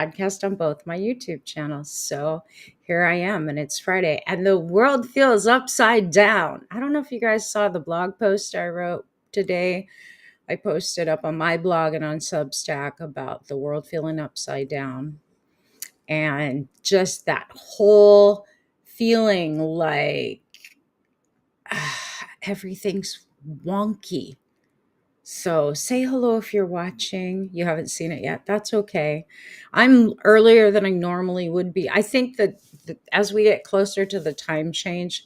podcast on both my YouTube channels. So here I am, and it's Friday, and the world feels upside down. I don't know if you guys saw the blog post I wrote today. I posted up on my blog and on Substack about the world feeling upside down, and just that whole feeling like everything's wonky. So say hello if you're watching. You haven't seen it yet. That's okay. I'm earlier than I normally would be. I think that as we get closer to the time change,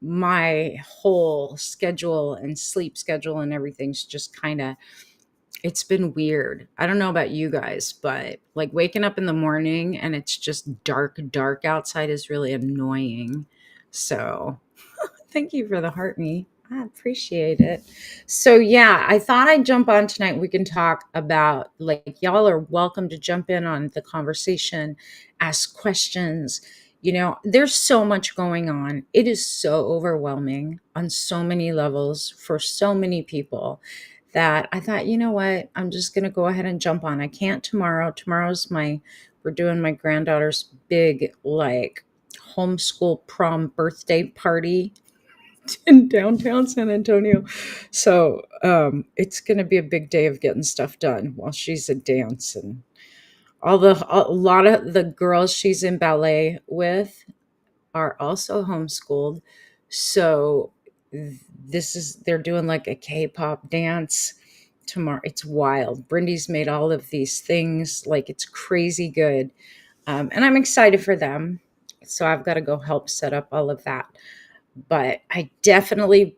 my whole schedule and sleep schedule and everything's just kind of, it's been weird. I don't know about you guys, but like waking up in the morning and it's just dark, dark outside is really annoying. So thank you for the heart me. I appreciate it. So yeah, I thought I'd jump on tonight. We can talk about, like, y'all are welcome to jump in on the conversation, ask questions. There's so much going on. It is so overwhelming on so many levels for so many people that I thought, you know what, I'm just gonna go ahead and jump on. I can't tomorrow. We're doing my granddaughter's big, like, homeschool prom birthday party in downtown San Antonio. So it's going to be a big day of getting stuff done while she's at dance, and a lot of the girls she's in ballet with are also homeschooled. So they're doing like a K-pop dance tomorrow. It's wild. Brindy's made all of these things, like, it's crazy good. And I'm excited for them. So I've got to go help set up all of that. But I definitely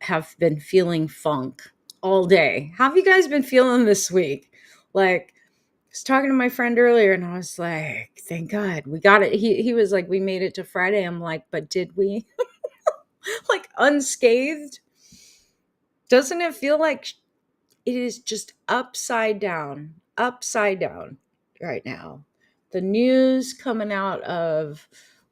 have been feeling funk all day. How have you guys been feeling this week? Like, I was talking to my friend earlier and I was like, thank God we got it. He was like, we made it to Friday. I'm like, but did we? Like, unscathed? Doesn't it feel like it is just upside down right now? The news coming out of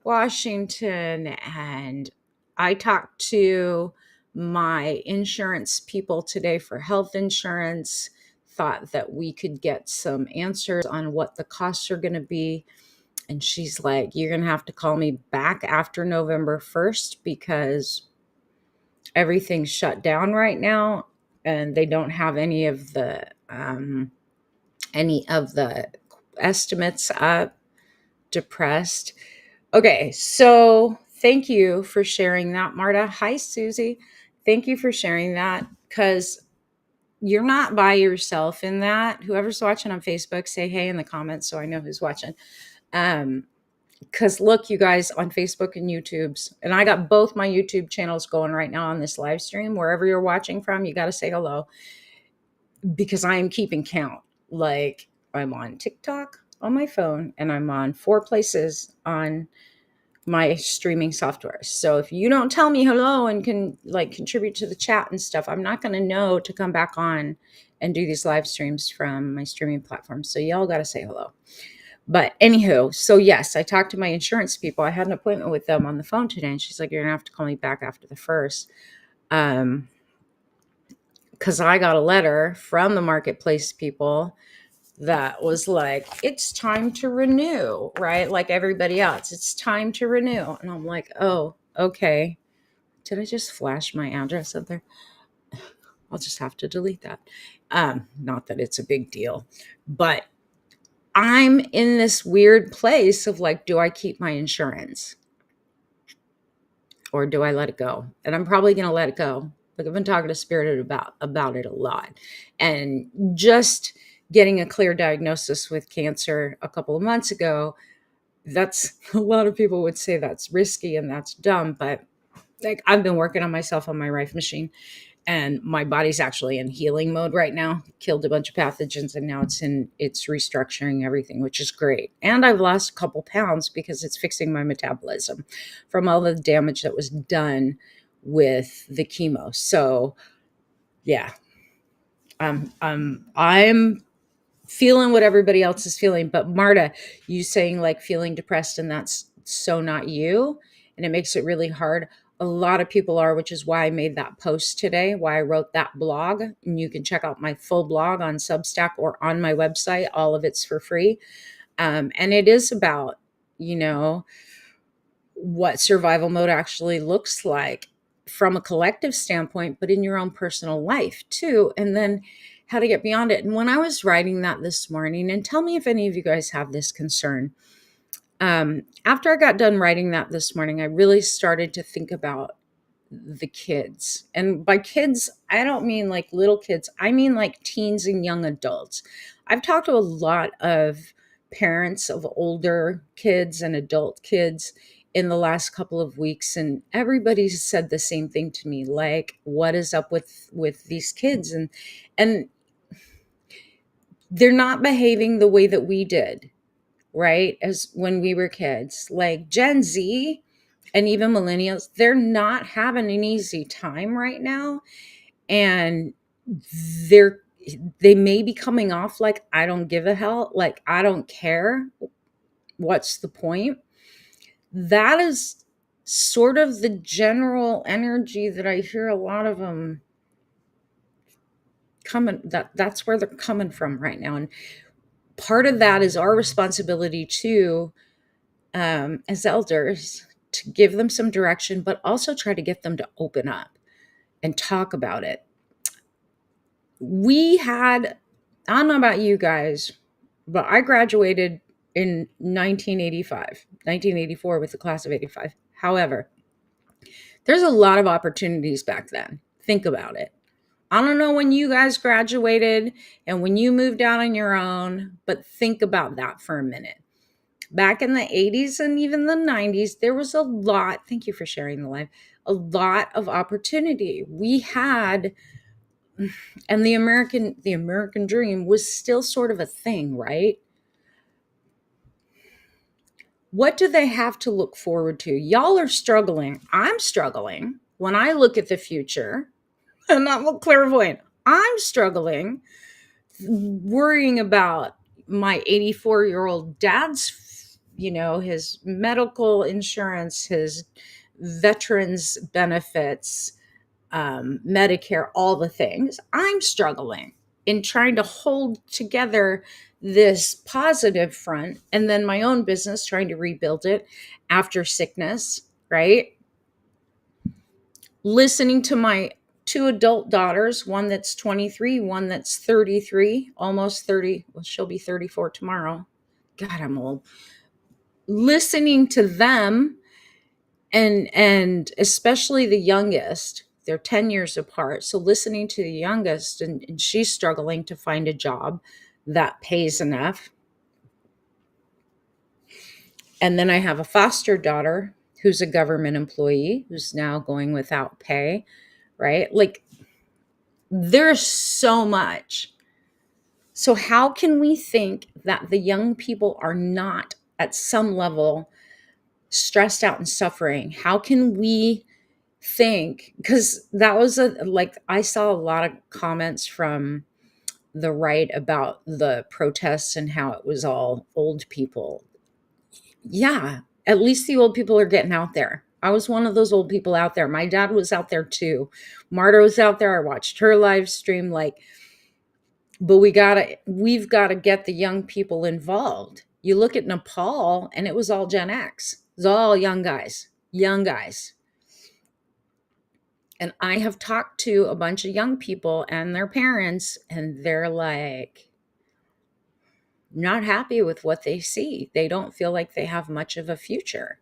Washington, and I talked to my insurance people today for health insurance, thought that we could get some answers on what the costs are going to be. And she's like, you're going to have to call me back after November 1st because everything's shut down right now and they don't have any of the estimates up. Depressed. Okay, so thank you for sharing that, Marta. Hi, Susie. Thank you for sharing that, because you're not by yourself in that. Whoever's watching on Facebook, say hey in the comments so I know who's watching. Because look, you guys, on Facebook and YouTube's, and I got both my YouTube channels going right now on this live stream. Wherever you're watching from, you got to say hello, because I am keeping count. Like, I'm on TikTok on my phone, and I'm on 4 places on my streaming software. So if you don't tell me hello and can, like, contribute to the chat and stuff, I'm not going to know to come back on and do these live streams from my streaming platform. So y'all got to say hello. But anywho, so yes, I talked to my insurance people. I had an appointment with them on the phone today, and she's like, you're gonna have to call me back after the 1st. Because I got a letter from the marketplace people that was like, it's time to renew, right? Like everybody else, it's time to renew. And I'm like, oh, okay. Did I just flash my address up there? I'll just have to delete that. Not that it's a big deal, but I'm in this weird place of like, do I keep my insurance or do I let it go? And I'm probably going to let it go. Like, I've been talking to Spirit about it a lot, and just getting a clear diagnosis with cancer a couple of months ago. That's, a lot of people would say that's risky and that's dumb, but like, I've been working on myself on my Rife machine, and my body's actually in healing mode right now. Killed a bunch of pathogens, and now it's restructuring everything, which is great. And I've lost a couple pounds because it's fixing my metabolism from all the damage that was done with the chemo. So yeah, I'm feeling what everybody else is feeling. But Marta, you saying like feeling depressed, and that's so not you, and it makes it really hard. A lot of people are, which is why I made that post today, why I wrote that blog. And you can check out my full blog on Substack or on my website. All of it's for free. And it is about, you know, what survival mode actually looks like from a collective standpoint, but in your own personal life too. And then how to get beyond it. And when I was writing that this morning, and tell me if any of you guys have this concern. After I got done writing that this morning, I really started to think about the kids. And by kids, I don't mean like little kids. I mean like teens and young adults. I've talked to a lot of parents of older kids and adult kids in the last couple of weeks, and everybody's said the same thing to me, like, what is up with these kids? And they're not behaving the way that we did, right? As when we were kids. Like Gen Z and even millennials, they're not having an easy time right now. And they're they may be coming off like, I don't give a hell, like I don't care. What's the point? That is sort of the general energy that I hear a lot of them coming, that's where they're coming from right now. And part of that is our responsibility too, as elders, to give them some direction, but also try to get them to open up and talk about it. We had, I don't know about you guys, but I graduated in 1984 with the class of 85. However, there's a lot of opportunities back then. Think about it. I don't know when you guys graduated and when you moved out on your own, but think about that for a minute. Back in the 80s and even the 90s, there was a lot, thank you for sharing the live, a lot of opportunity. We had, and the American dream was still sort of a thing, right? What do they have to look forward to? Y'all are struggling. I'm struggling when I look at the future. I'm not clairvoyant. I'm struggling worrying about my 84-year-old dad's, his medical insurance, his veterans benefits, Medicare, all the things. I'm struggling in trying to hold together this positive front, and then my own business, trying to rebuild it after sickness, right? Listening to my two adult daughters, one that's 23, one that's 33, almost 30. Well, she'll be 34 tomorrow. God, I'm old. Listening to them, and especially the youngest, they're 10 years apart. So listening to the youngest, and she's struggling to find a job that pays enough. And then I have a foster daughter who's a government employee who's now going without pay, right? Like, there's so much. So how can we think that the young people are not at some level stressed out and suffering? How can we think, because that was I saw a lot of comments from the right about the protests and how it was all old people. Yeah, at least the old people are getting out there. I was one of those old people out there. My dad was out there too. Marta was out there. I watched her live stream. But we've got to get the young people involved. You look at Nepal, and it was all Gen X. It was all young guys. And I have talked to a bunch of young people and their parents, and they're like, not happy with what they see. They don't feel like they have much of a future.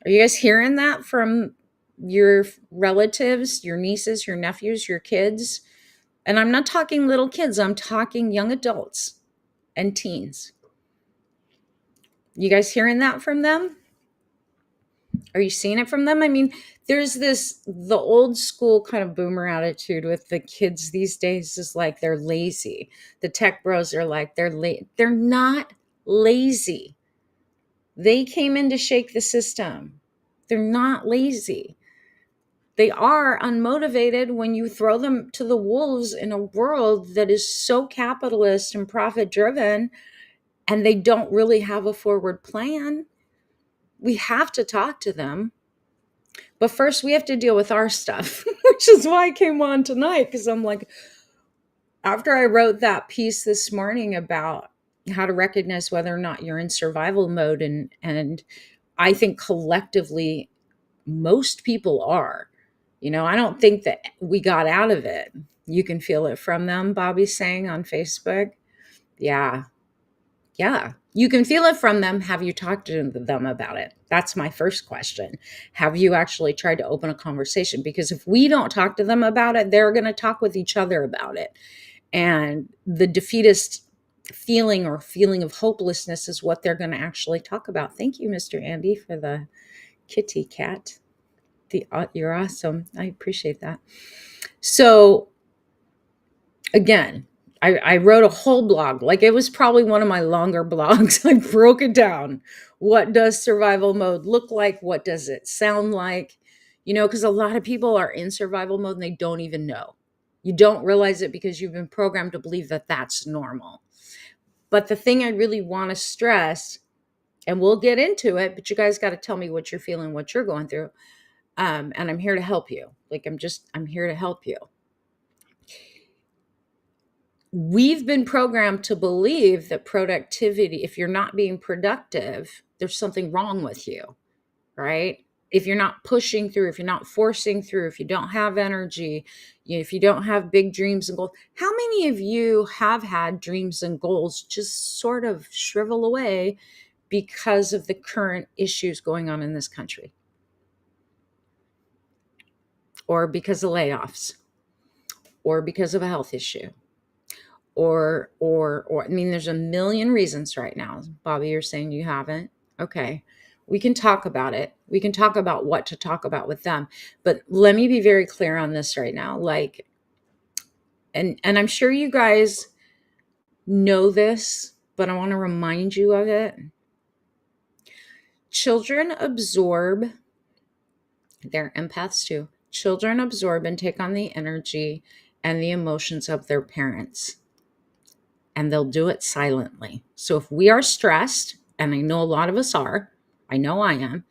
Are you guys hearing that from your relatives, your nieces, your nephews, your kids? And I'm not talking little kids. I'm talking young adults and teens. You guys hearing that from them? Are you seeing it from them? I mean, there's the old school kind of boomer attitude with the kids these days is like they're lazy. The tech bros are like they're not lazy. They came in to shake the system. They're not lazy. They are unmotivated when you throw them to the wolves in a world that is so capitalist and profit driven, and they don't really have a forward plan. We have to talk to them. But first, we have to deal with our stuff, which is why I came on tonight, because I'm like, after I wrote that piece this morning about how to recognize whether or not you're in survival mode, and I think collectively most people are. I don't think that we got out of it. You can feel it from them, Bobby's saying on Facebook. Yeah. Yeah. You can feel it from them. Have you talked to them about it? That's my first question. Have you actually tried to open a conversation? Because if we don't talk to them about it, they're going to talk with each other about it. And the defeatist feeling or feeling of hopelessness is what they're going to actually talk about. Thank you, Mr. Andy, for the kitty cat. You're awesome. I appreciate that. So again, I wrote a whole blog. Like, it was probably one of my longer blogs. I broke it down. What does survival mode look like? What does it sound like? Because a lot of people are in survival mode and they don't even know. You don't realize it because you've been programmed to believe that that's normal. But the thing I really want to stress, and we'll get into it, but you guys got to tell me what you're feeling, what you're going through. And I'm here to help you. Like, I'm here to help you. We've been programmed to believe that productivity, if you're not being productive, there's something wrong with you, right? If you're not pushing through, if you're not forcing through, if you don't have energy, if you don't have big dreams and goals. How many of you have had dreams and goals just sort of shrivel away because of the current issues going on in this country? Or because of layoffs? Or because of a health issue? Or I mean, there's a million reasons right now. Bobby, you're saying you haven't. Okay. We can talk about it. We can talk about what to talk about with them. But let me be very clear on this right now. Like, and I'm sure you guys know this, but I want to remind you of it. Children absorb, they're empaths too. Children absorb and take on the energy and the emotions of their parents. And they'll do it silently. So if we are stressed, and I know a lot of us are, I know I am,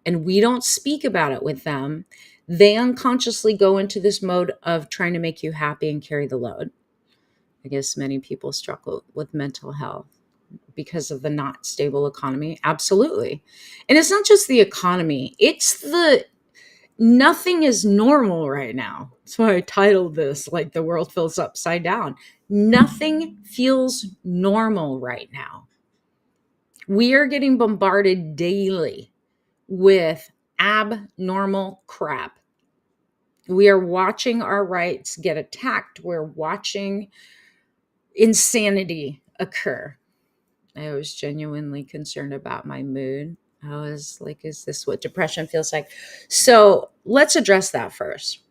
and we don't speak about it with them, they unconsciously go into this mode of trying to make you happy and carry the load. I guess many people struggle with mental health because of the not stable economy. Absolutely. And it's not just the economy, it's nothing is normal right now. That's why I titled this, like, the world feels upside down. Nothing feels normal right now. We are getting bombarded daily with abnormal crap. We are watching our rights get attacked. We're watching insanity occur. I was genuinely concerned about my mood. I was like, is this what depression feels like? So let's address that first.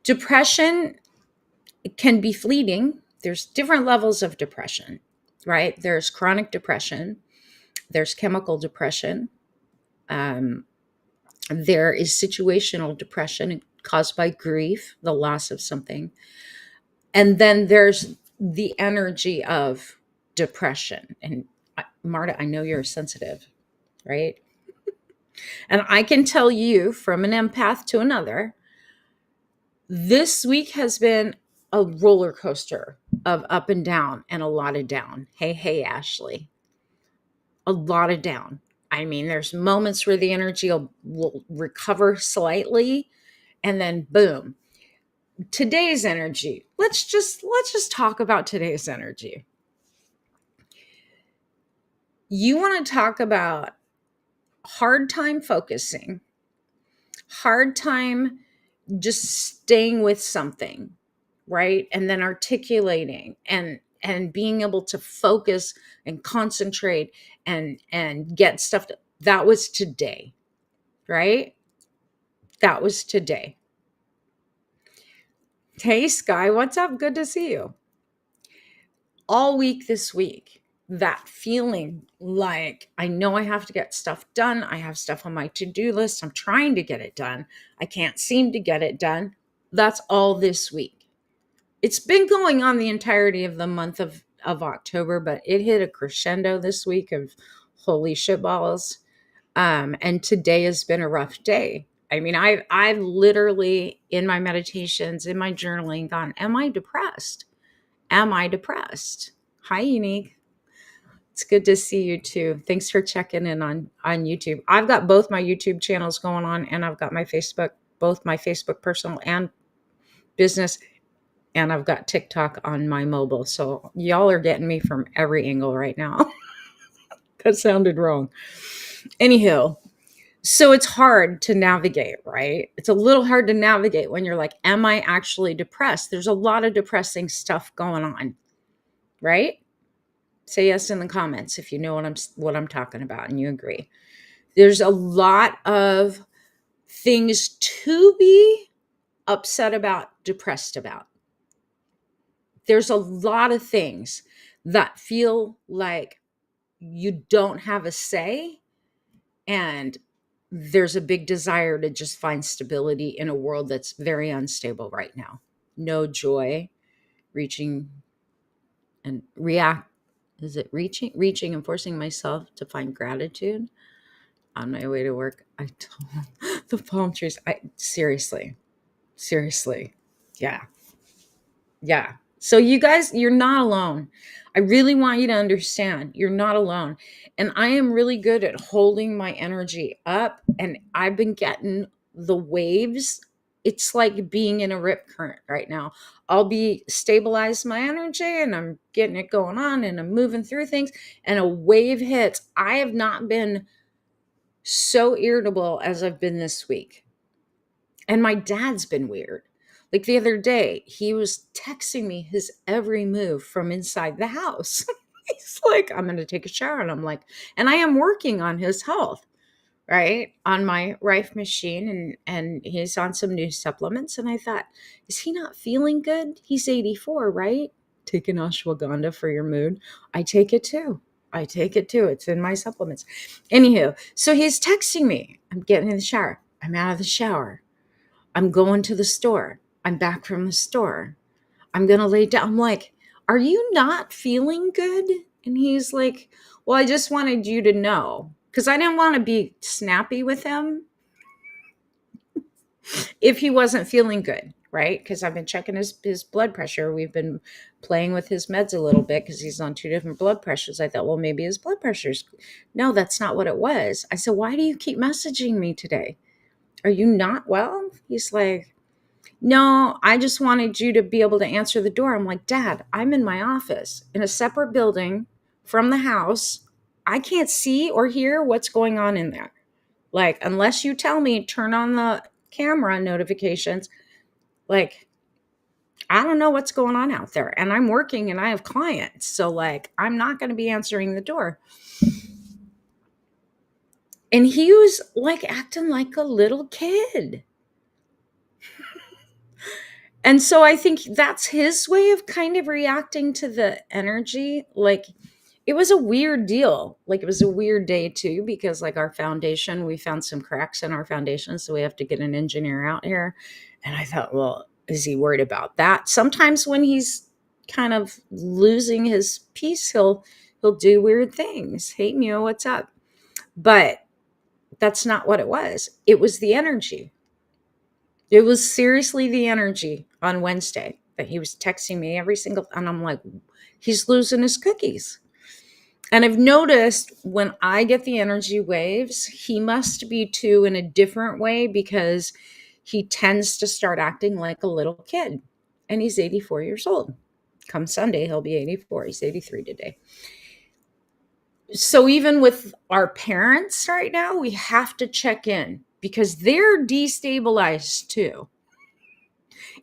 Depression can be fleeting. There's different levels of depression, right? There's chronic depression. There's chemical depression. There is situational depression caused by grief, the loss of something. And then there's the energy of depression. And Marta, I know you're sensitive, right? And I can tell you from an empath to another, this week has been a roller coaster of up and down and a lot of down. Hey, Ashley. A lot of down. I mean, there's moments where the energy will recover slightly, and then boom. Today's energy. Let's just talk about today's energy. You want to talk about hard time focusing, hard time just staying with something, right? And then articulating and being able to focus and concentrate and get stuff that was today, right? That was today. Hey, Sky, what's up? Good to see you. All week this week, that feeling like I know I have to get stuff done. I have stuff on my to-do list. I'm trying to get it done. I can't seem to get it done. That's all this week. It's been going on the entirety of the month of October, but it hit a crescendo this week of holy shit balls. And today has been a rough day. I mean, I've literally in my meditations, in my journaling, gone, "Am I depressed? Am I depressed?" Hi, Unique. It's good to see you too. Thanks for checking in on YouTube. I've got both my YouTube channels going on, and I've got my Facebook, both my Facebook personal and business, and I've got TikTok on my mobile. So y'all are getting me from every angle right now. That sounded wrong. Anyhow, so it's hard to navigate, right? It's a little hard to navigate when you're like, am I actually depressed? There's a lot of depressing stuff going on, right? Say yes in the comments if you know what I'm talking about and you agree. There's a lot of things to be upset about, depressed about. There's a lot of things that feel like you don't have a say, and there's a big desire to just find stability in a world that's very unstable right now. No joy, reaching and react. Is it reaching and forcing myself to find gratitude on my way to work? I told the palm trees. Seriously. Yeah. Yeah. So you guys, you're not alone. I really want you to understand you're not alone. And I am really good at holding my energy up, and I've been getting the waves. It's like being in a rip current right now. I'll be stabilized my energy and I'm getting it going on and I'm moving through things, and a wave hits. I have not been so irritable as I've been this week. And my dad's been weird. Like the other day, he was texting me his every move from inside the house. He's like, "I'm going to take a shower." And I'm like, and I am working on his health, right? On my Rife machine. And he's on some new supplements. And I thought, is he not feeling good? He's 84, right? Take an ashwagandha for your mood. I take it too. It's in my supplements. Anywho, so he's texting me. I'm getting in the shower. I'm out of the shower. I'm going to the store. I'm back from the store. I'm going to lay down. I'm like, are you not feeling good? And he's like, well, I just wanted you to know, because I didn't want to be snappy with him if he wasn't feeling good, right? Because I've been checking his blood pressure. We've been playing with his meds a little bit because he's on 2 different blood pressures. I thought, well, maybe his blood pressure's. No, that's not what it was. I said, why do you keep messaging me today? Are you not well? He's like, no, I just wanted you to be able to answer the door. I'm like, Dad, I'm in my office in a separate building from the house. I can't see or hear what's going on in there. Like, unless you tell me, turn on the camera notifications. Like, I don't know what's going on out there. And I'm working and I have clients. So, like, I'm not going to be answering the door. And he was like acting like a little kid. And so I think that's his way of kind of reacting to the energy. Like, it was a weird deal. Like, it was a weird day too, because like our foundation, we found some cracks in our foundation. So we have to get an engineer out here. And I thought, well, is he worried about that? Sometimes when he's kind of losing his peace, he'll do weird things. Hey, Mio, what's up? But that's not what it was. It was the energy. It was seriously the energy on Wednesday that he was texting me every single, and I'm like, he's losing his cookies. And I've noticed when I get the energy waves, he must be too in a different way, because he tends to start acting like a little kid. And he's 84 years old. Come Sunday, he'll be 84. He's 83 today. So even with our parents right now, we have to check in because they're destabilized too.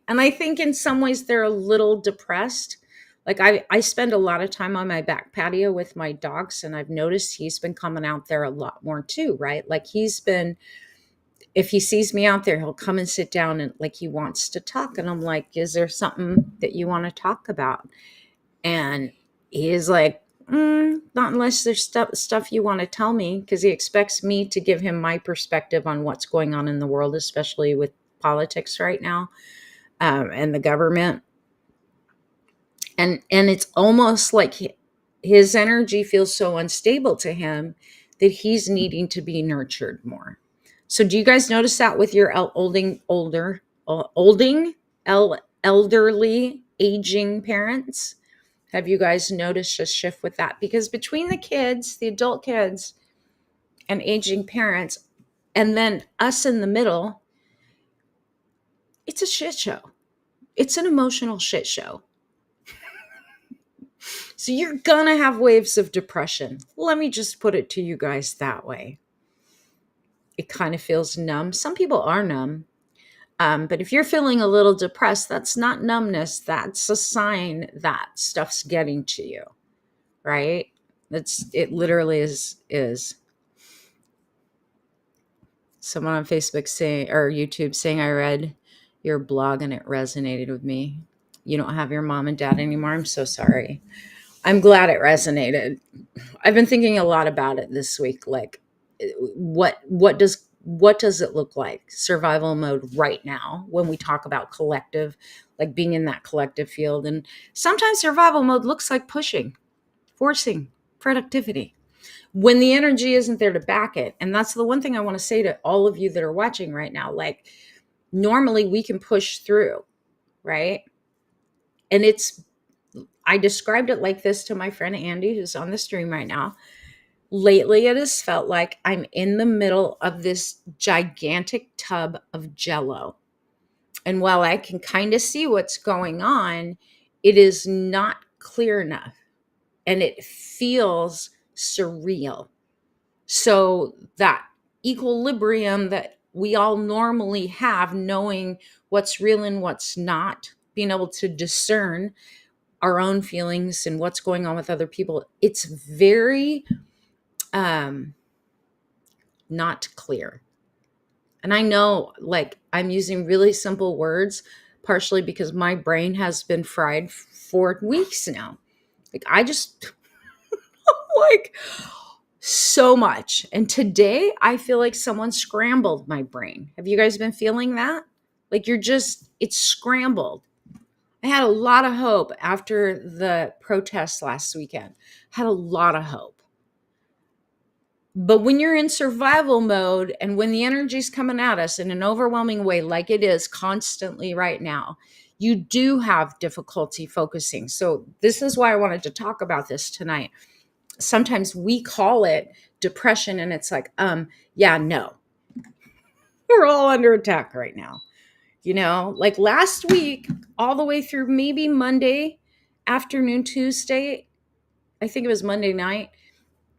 And I think in some ways they're a little depressed. Like I spend a lot of time on my back patio with my dogs, and I've noticed he's been coming out there a lot more too, right? Like he's been, if he sees me out there, he'll come and sit down and like he wants to talk. And I'm like, is there something that you want to talk about? And he's like, not unless there's stuff you want to tell me, because he expects me to give him my perspective on what's going on in the world, especially with politics right now, and the government. And it's almost like his energy feels so unstable to him that he's needing to be nurtured more. So do you guys notice that with your elderly, aging parents? Have you guys noticed a shift with that? Because between the kids, the adult kids, and aging parents, and then us in the middle, it's a shit show. It's an emotional shit show. So you're gonna have waves of depression. Let me just put it to you guys that way. It kind of feels numb. Some people are numb. But if you're feeling a little depressed, that's not numbness. That's a sign that stuff's getting to you, right? It literally is. Someone on Facebook saying, or YouTube saying, I read your blog and it resonated with me. You don't have your mom and dad anymore. I'm so sorry. I'm glad it resonated. I've been thinking a lot about it this week. Like, what does it look like, survival mode right now, when we talk about collective, like being in that collective field? And sometimes survival mode looks like pushing, forcing productivity when the energy isn't there to back it. And that's the one thing I want to say to all of you that are watching right now. Like, normally we can push through, right? And I described it like this to my friend Andy, who's on the stream right now. Lately, it has felt like I'm in the middle of this gigantic tub of Jello. And while I can kind of see what's going on, it is not clear enough. And it feels surreal. So that equilibrium that we all normally have, knowing what's real and what's not, being able to discern our own feelings and what's going on with other people, it's very not clear. And I know, like, I'm using really simple words, partially because my brain has been fried for weeks now. Like, I just like so much. And today I feel like someone scrambled my brain. Have you guys been feeling that? Like, it's scrambled. I had a lot of hope after the protests last weekend. Had a lot of hope. But when you're in survival mode and when the energy's coming at us in an overwhelming way, like it is constantly right now, you do have difficulty focusing. So this is why I wanted to talk about this tonight. Sometimes we call it depression, and it's like, yeah, no. We're all under attack right now. Like last week, all the way through maybe Monday afternoon, Tuesday, I think it was Monday night,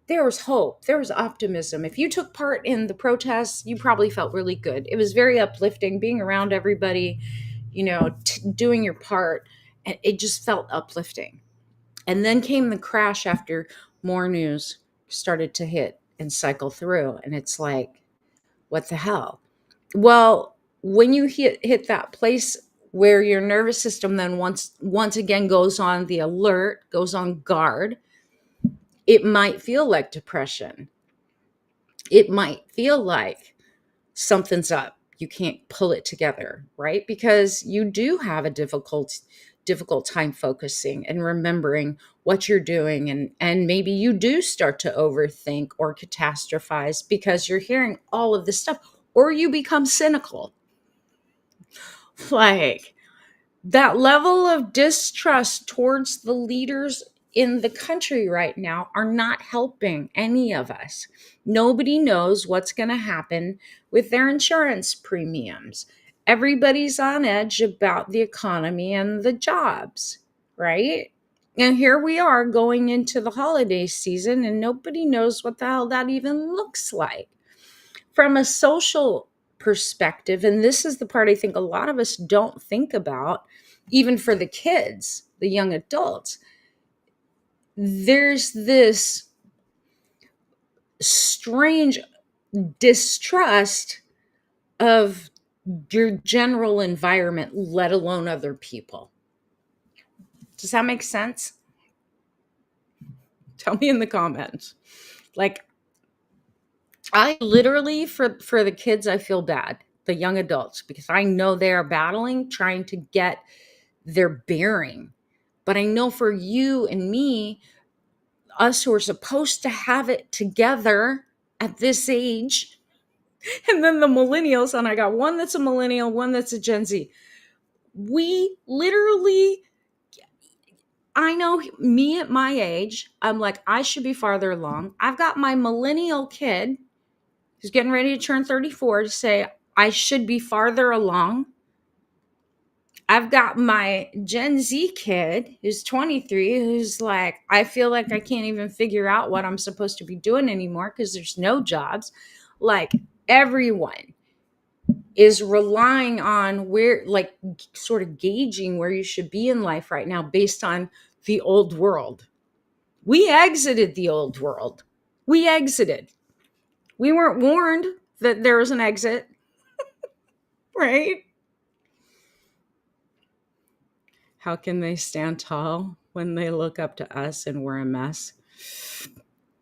there was hope. There was optimism. If you took part in the protests, you probably felt really good. It was very uplifting being around everybody, doing your part. And it just felt uplifting. And then came the crash after more news started to hit and cycle through. And it's like, what the hell? Well, when you hit that place where your nervous system then once again goes on the alert, goes on guard, it might feel like depression. It might feel like something's up. You can't pull it together, right? Because you do have a difficult time focusing and remembering what you're doing. And maybe you do start to overthink or catastrophize because you're hearing all of this stuff, or you become cynical. Like, that level of distrust towards the leaders in the country right now are not helping any of us. Nobody knows what's going to happen with their insurance premiums. Everybody's on edge about the economy and the jobs, right? And here we are going into the holiday season, and nobody knows what the hell that even looks like. From a social perspective, and this is the part I think a lot of us don't think about, even for the kids, the young adults, there's this strange distrust of your general environment, let alone other people. Does that make sense? Tell me in the comments. Like, I literally, for the kids, I feel bad, the young adults, because I know they are battling, trying to get their bearing. But I know for you and me, us who are supposed to have it together, at this age. And then the millennials, and I got one that's a millennial, one that's a Gen Z. We literally, I know me at my age, I'm like, I should be farther along. I've got my millennial kid who's getting ready to turn 34 to say, I should be farther along. I've got my Gen Z kid who's 23 who's like, I feel like I can't even figure out what I'm supposed to be doing anymore because there's no jobs. Like, everyone is relying on where, like, sort of gauging where you should be in life right now based on the old world. We exited the old world. We exited. We weren't warned that there was an exit, right? How can they stand tall when they look up to us and we're a mess?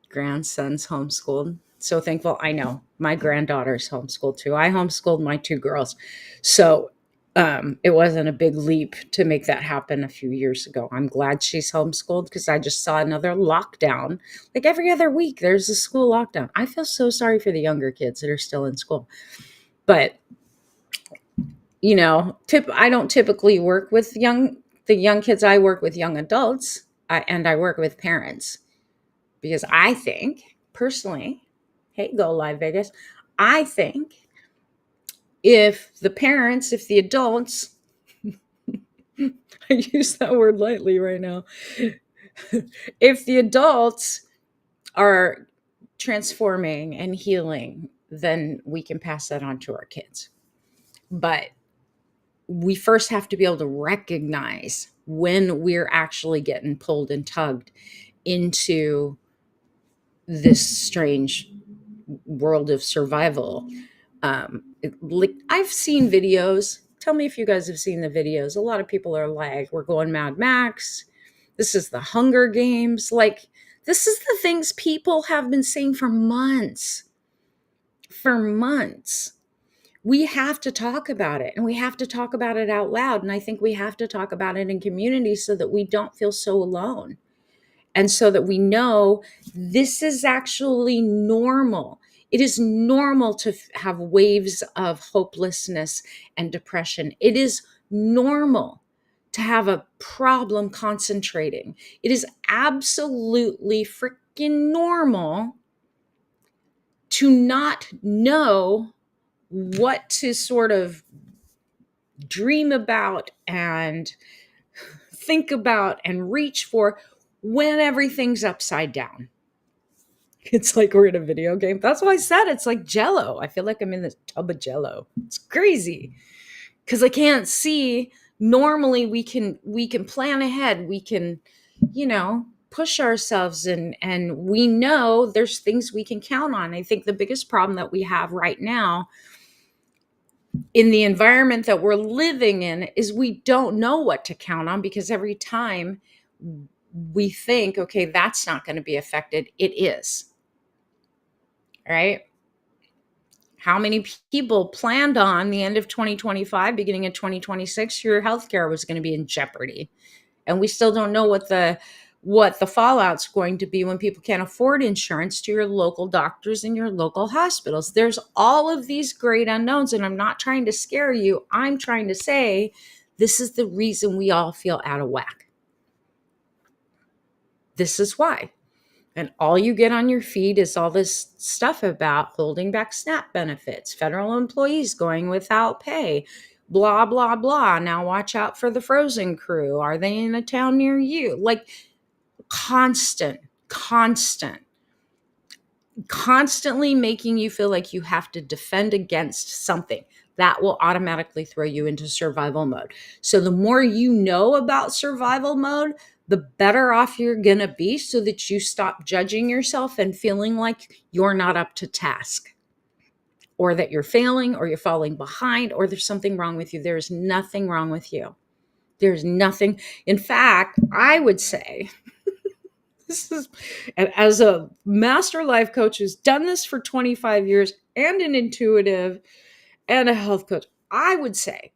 Grandson's homeschooled. So thankful. I know my granddaughter's homeschooled too. I homeschooled my two girls. So it wasn't a big leap to make that happen a few years ago. I'm glad she's homeschooled because I just saw another lockdown. Like every other week, there's a school lockdown. I feel so sorry for the younger kids that are still in school. But, I don't typically work with the young kids. I work with young adults, and I work with parents because I think personally, hey, go live Vegas. I think if the adults, I use that word lightly right now, if the adults are transforming and healing, then we can pass that on to our kids. But we first have to be able to recognize when we're actually getting pulled and tugged into this strange world of survival. Like, I've seen videos. Tell me if you guys have seen the videos. A lot of people are like, we're going Mad Max. This is the Hunger Games. Like, this is the things people have been saying for months. For months. We have to talk about it, and we have to talk about it out loud. And I think we have to talk about it in community so that we don't feel so alone. And so that we know this is actually normal. It is normal to have waves of hopelessness and depression. It is normal to have a problem concentrating. It is absolutely freaking normal to not know what to sort of dream about and think about and reach for when everything's upside down. It's like we're in a video game. That's why I said it's like Jello. I feel like I'm in this tub of Jello. It's crazy because I can't see. Normally we can plan ahead. We can, push ourselves, and we know there's things we can count on. I think the biggest problem that we have right now in the environment that we're living in is we don't know what to count on, because every time we think, okay, that's not going to be affected, it is. Right? How many people planned on the end of 2025, beginning of 2026, your healthcare was going to be in jeopardy? And we still don't know what the fallout's going to be when people can't afford insurance to your local doctors and your local hospitals. There's all of these great unknowns, and I'm not trying to scare you. I'm trying to say this is the reason we all feel out of whack. This is why. And all you get on your feed is all this stuff about holding back SNAP benefits, federal employees going without pay, blah, blah, blah. Now watch out for the Frozen crew. Are they in a town near you? Like, constantly making you feel like you have to defend against something. That will automatically throw you into survival mode. So the more you know about survival mode, the better off you're going to be, so that you stop judging yourself and feeling like you're not up to task, or that you're failing, or you're falling behind, or there's something wrong with you. There's nothing wrong with you. There's nothing. In fact, I would say, and as a master life coach who's done this for 25 years, and an intuitive and a health coach, I would say,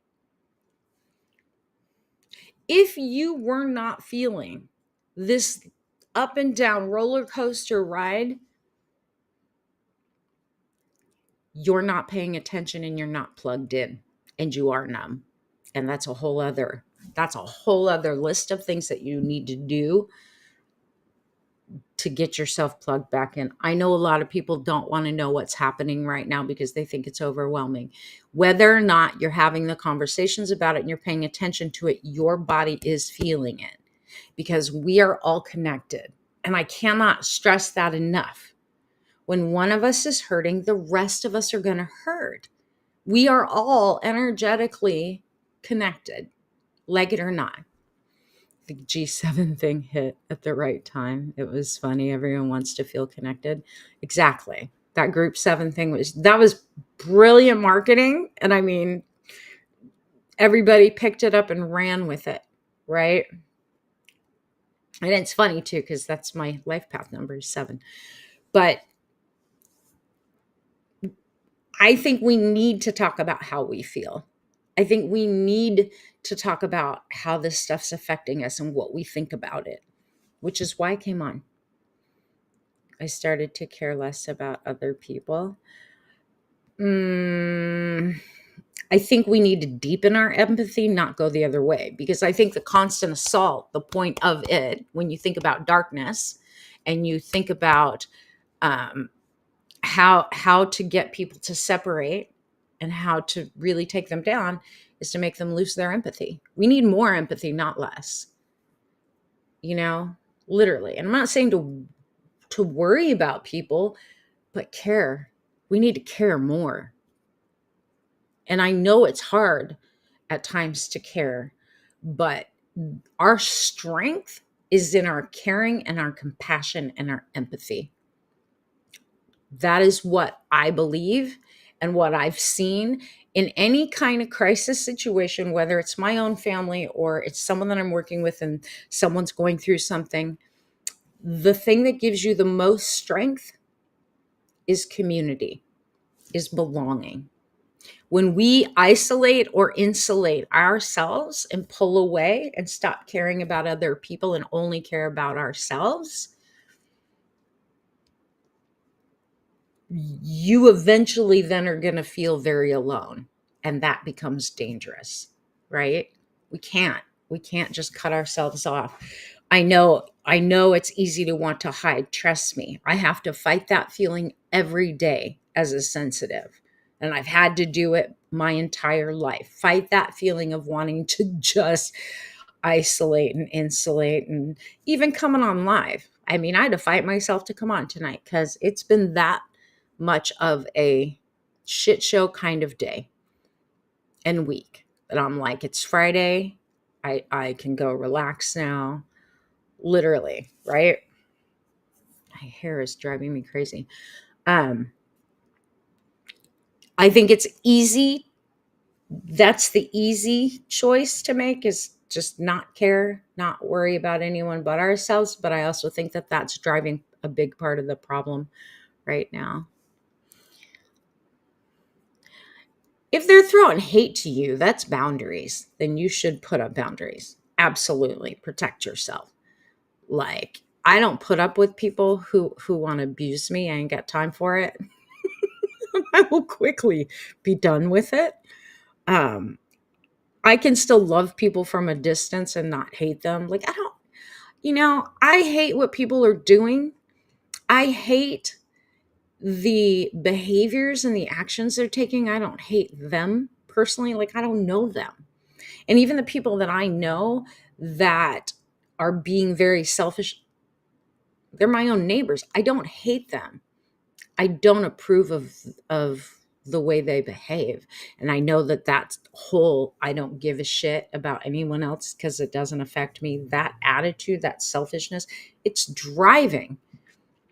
if you were not feeling this up and down roller coaster ride, you're not paying attention and you're not plugged in and you are numb. And that's a whole other list of things that you need to do to get yourself plugged back in. I know a lot of people don't want to know what's happening right now because they think it's overwhelming. Whether or not you're having the conversations about it and you're paying attention to it, your body is feeling it because we are all connected. And I cannot stress that enough. When one of us is hurting, the rest of us are going to hurt. We are all energetically connected, like it or not. The G7 thing hit at the right time. It was funny. Everyone wants to feel connected. Exactly. That group 7 thing was brilliant marketing. And I mean, everybody picked it up and ran with it, right? And it's funny too, because that's my life path number is 7. But I think we need to talk about how we feel. I think we need to talk about how this stuff's affecting us and what we think about it, which is why I came on. I started to care less about other people. I think we need to deepen our empathy, not go the other way, because I think the constant assault, the point of it, when you think about darkness and you think about how to get people to separate and how to really take them down, is to make them lose their empathy. We need more empathy, not less. Literally. And I'm not saying to worry about people, but care. We need to care more. And I know it's hard at times to care, but our strength is in our caring and our compassion and our empathy. That is what I believe and what I've seen in any kind of crisis situation, whether it's my own family or it's someone that I'm working with and someone's going through something. The thing that gives you the most strength is community, is belonging. When we isolate or insulate ourselves and pull away and stop caring about other people and only care about ourselves, you eventually then are going to feel very alone, and that becomes dangerous, right? We can't just cut ourselves off. I know it's easy to want to hide. Trust me, I have to fight that feeling every day as a sensitive. And I've had to do it my entire life. Fight that feeling of wanting to just isolate and insulate and even coming on live. I mean, I had to fight myself to come on tonight because it's been that much of a shit show kind of day and week that I'm like, it's Friday. I can go relax now. Literally, right? My hair is driving me crazy. I think it's easy. That's the easy choice to make, is just not care, not worry about anyone but ourselves. But I also think that that's driving a big part of the problem right now. If they're throwing hate to you, that's boundaries. Then you should put up boundaries. Absolutely. Protect yourself. Like, I don't put up with people who want to abuse me. I ain't got time for it. I will quickly be done with it. I can still love people from a distance and not hate them. Like, I hate what people are doing. I hate the behaviors and the actions they're taking. I don't hate them personally. Like, I don't know them. And even the people that I know that are being very selfish, they're my own neighbors. I don't hate them. I don't approve of the way they behave. And I know that that's whole, I don't give a shit about anyone else because it doesn't affect me. That attitude, that selfishness, it's driving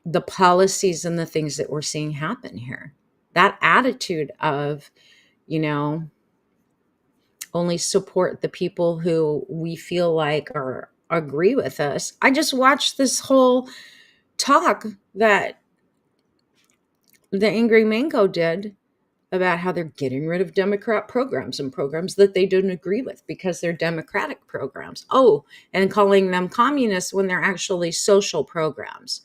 the policies and the things that we're seeing happen here. That attitude of, only support the people who we feel like or agree with us. I just watched this whole talk that the Angry Mango did about how they're getting rid of Democrat programs and programs that they don't agree with because they're Democratic programs. Oh, and calling them communists when they're actually social programs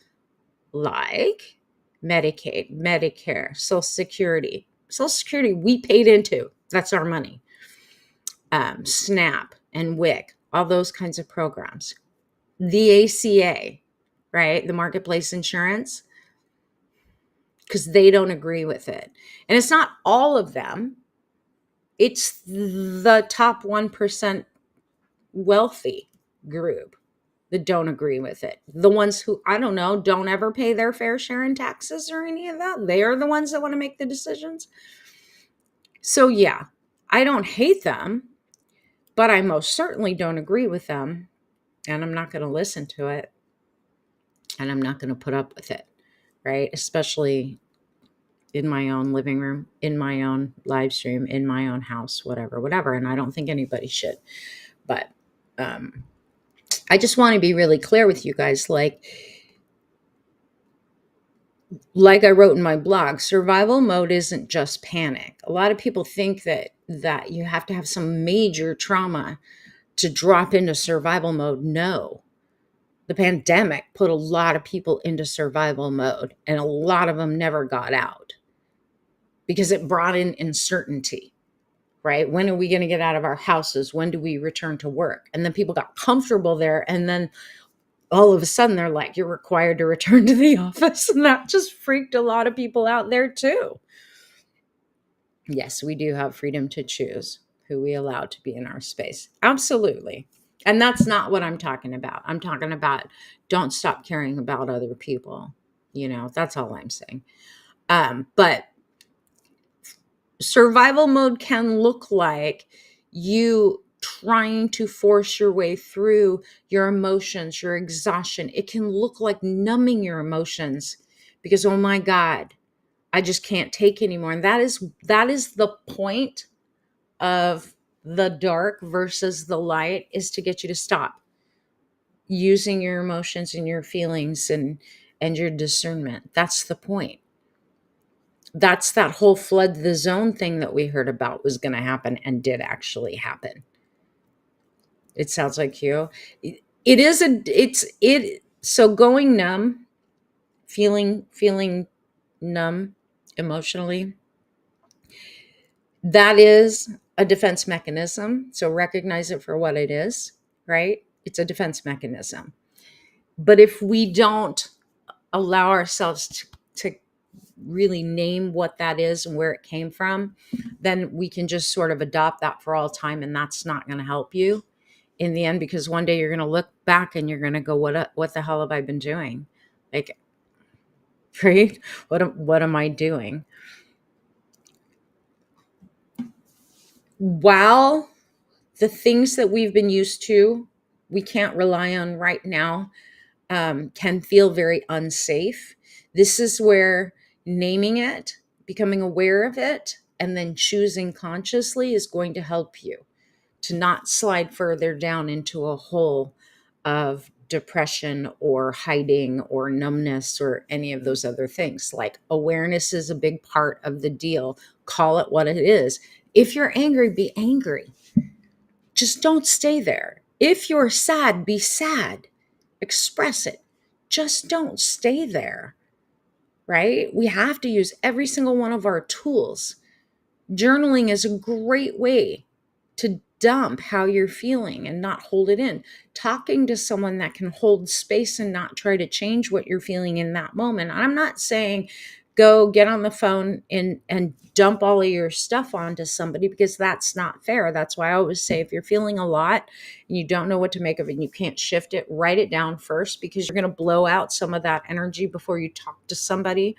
like Medicaid, Medicare, Social Security. Social Security we paid into. That's our money. SNAP and WIC, all those kinds of programs. The ACA, right? The marketplace insurance, because they don't agree with it. And it's not all of them, it's the top 1% wealthy group that don't agree with it. The ones who, I don't know, don't ever pay their fair share in taxes or any of that. They are the ones that want to make the decisions. So, yeah, I don't hate them, but I most certainly don't agree with them. And I'm not going to listen to it. And I'm not going to put up with it, right? Especially in my own living room, in my own live stream, in my own house, whatever. And I don't think anybody should. But I just want to be really clear with you guys. Like I wrote in my blog, survival mode isn't just panic. A lot of people think that you have to have some major trauma to drop into survival mode. No. The pandemic put a lot of people into survival mode, and a lot of them never got out because it brought in uncertainty, right? When are we going to get out of our houses? When do we return to work? And then people got comfortable there, and then all of a sudden they're like, you're required to return to the office. And that just freaked a lot of people out there too. Yes, we do have freedom to choose who we allow to be in our space. Absolutely. And that's not what I'm talking about. I'm talking about don't stop caring about other people. That's all I'm saying. But survival mode can look like you trying to force your way through your emotions, your exhaustion. It can look like numbing your emotions because, oh my God, I just can't take anymore. And that is the point of the dark versus the light, is to get you to stop using your emotions and your feelings and your discernment. That's the point. That's that whole flood the zone thing that we heard about was going to happen and did actually happen. It sounds like you. So going numb, feeling numb emotionally, that is a defense mechanism. So recognize it for what it is, right? It's a defense mechanism. But if we don't allow ourselves to really name what that is and where it came from, then we can just sort of adopt that for all time. And that's not going to help you in the end, because one day you're going to look back and you're going to go, what the hell have I been doing? Like, right? What am I doing? While the things that we've been used to, we can't rely on right now, can feel very unsafe. This is where naming it, becoming aware of it, and then choosing consciously is going to help you to not slide further down into a hole of depression or hiding or numbness or any of those other things. Like, awareness is a big part of the deal. Call it what it is. If you're angry, be angry. Just don't stay there. If you're sad, be sad. Express it. Just don't stay there, right? We have to use every single one of our tools. Journaling is a great way to dump how you're feeling and not hold it in. Talking to someone that can hold space and not try to change what you're feeling in that moment. I'm not saying go get on the phone and dump all of your stuff onto somebody, because that's not fair. That's why I always say, if you're feeling a lot and you don't know what to make of it and you can't shift it, write it down first, because you're going to blow out some of that energy before you talk to somebody.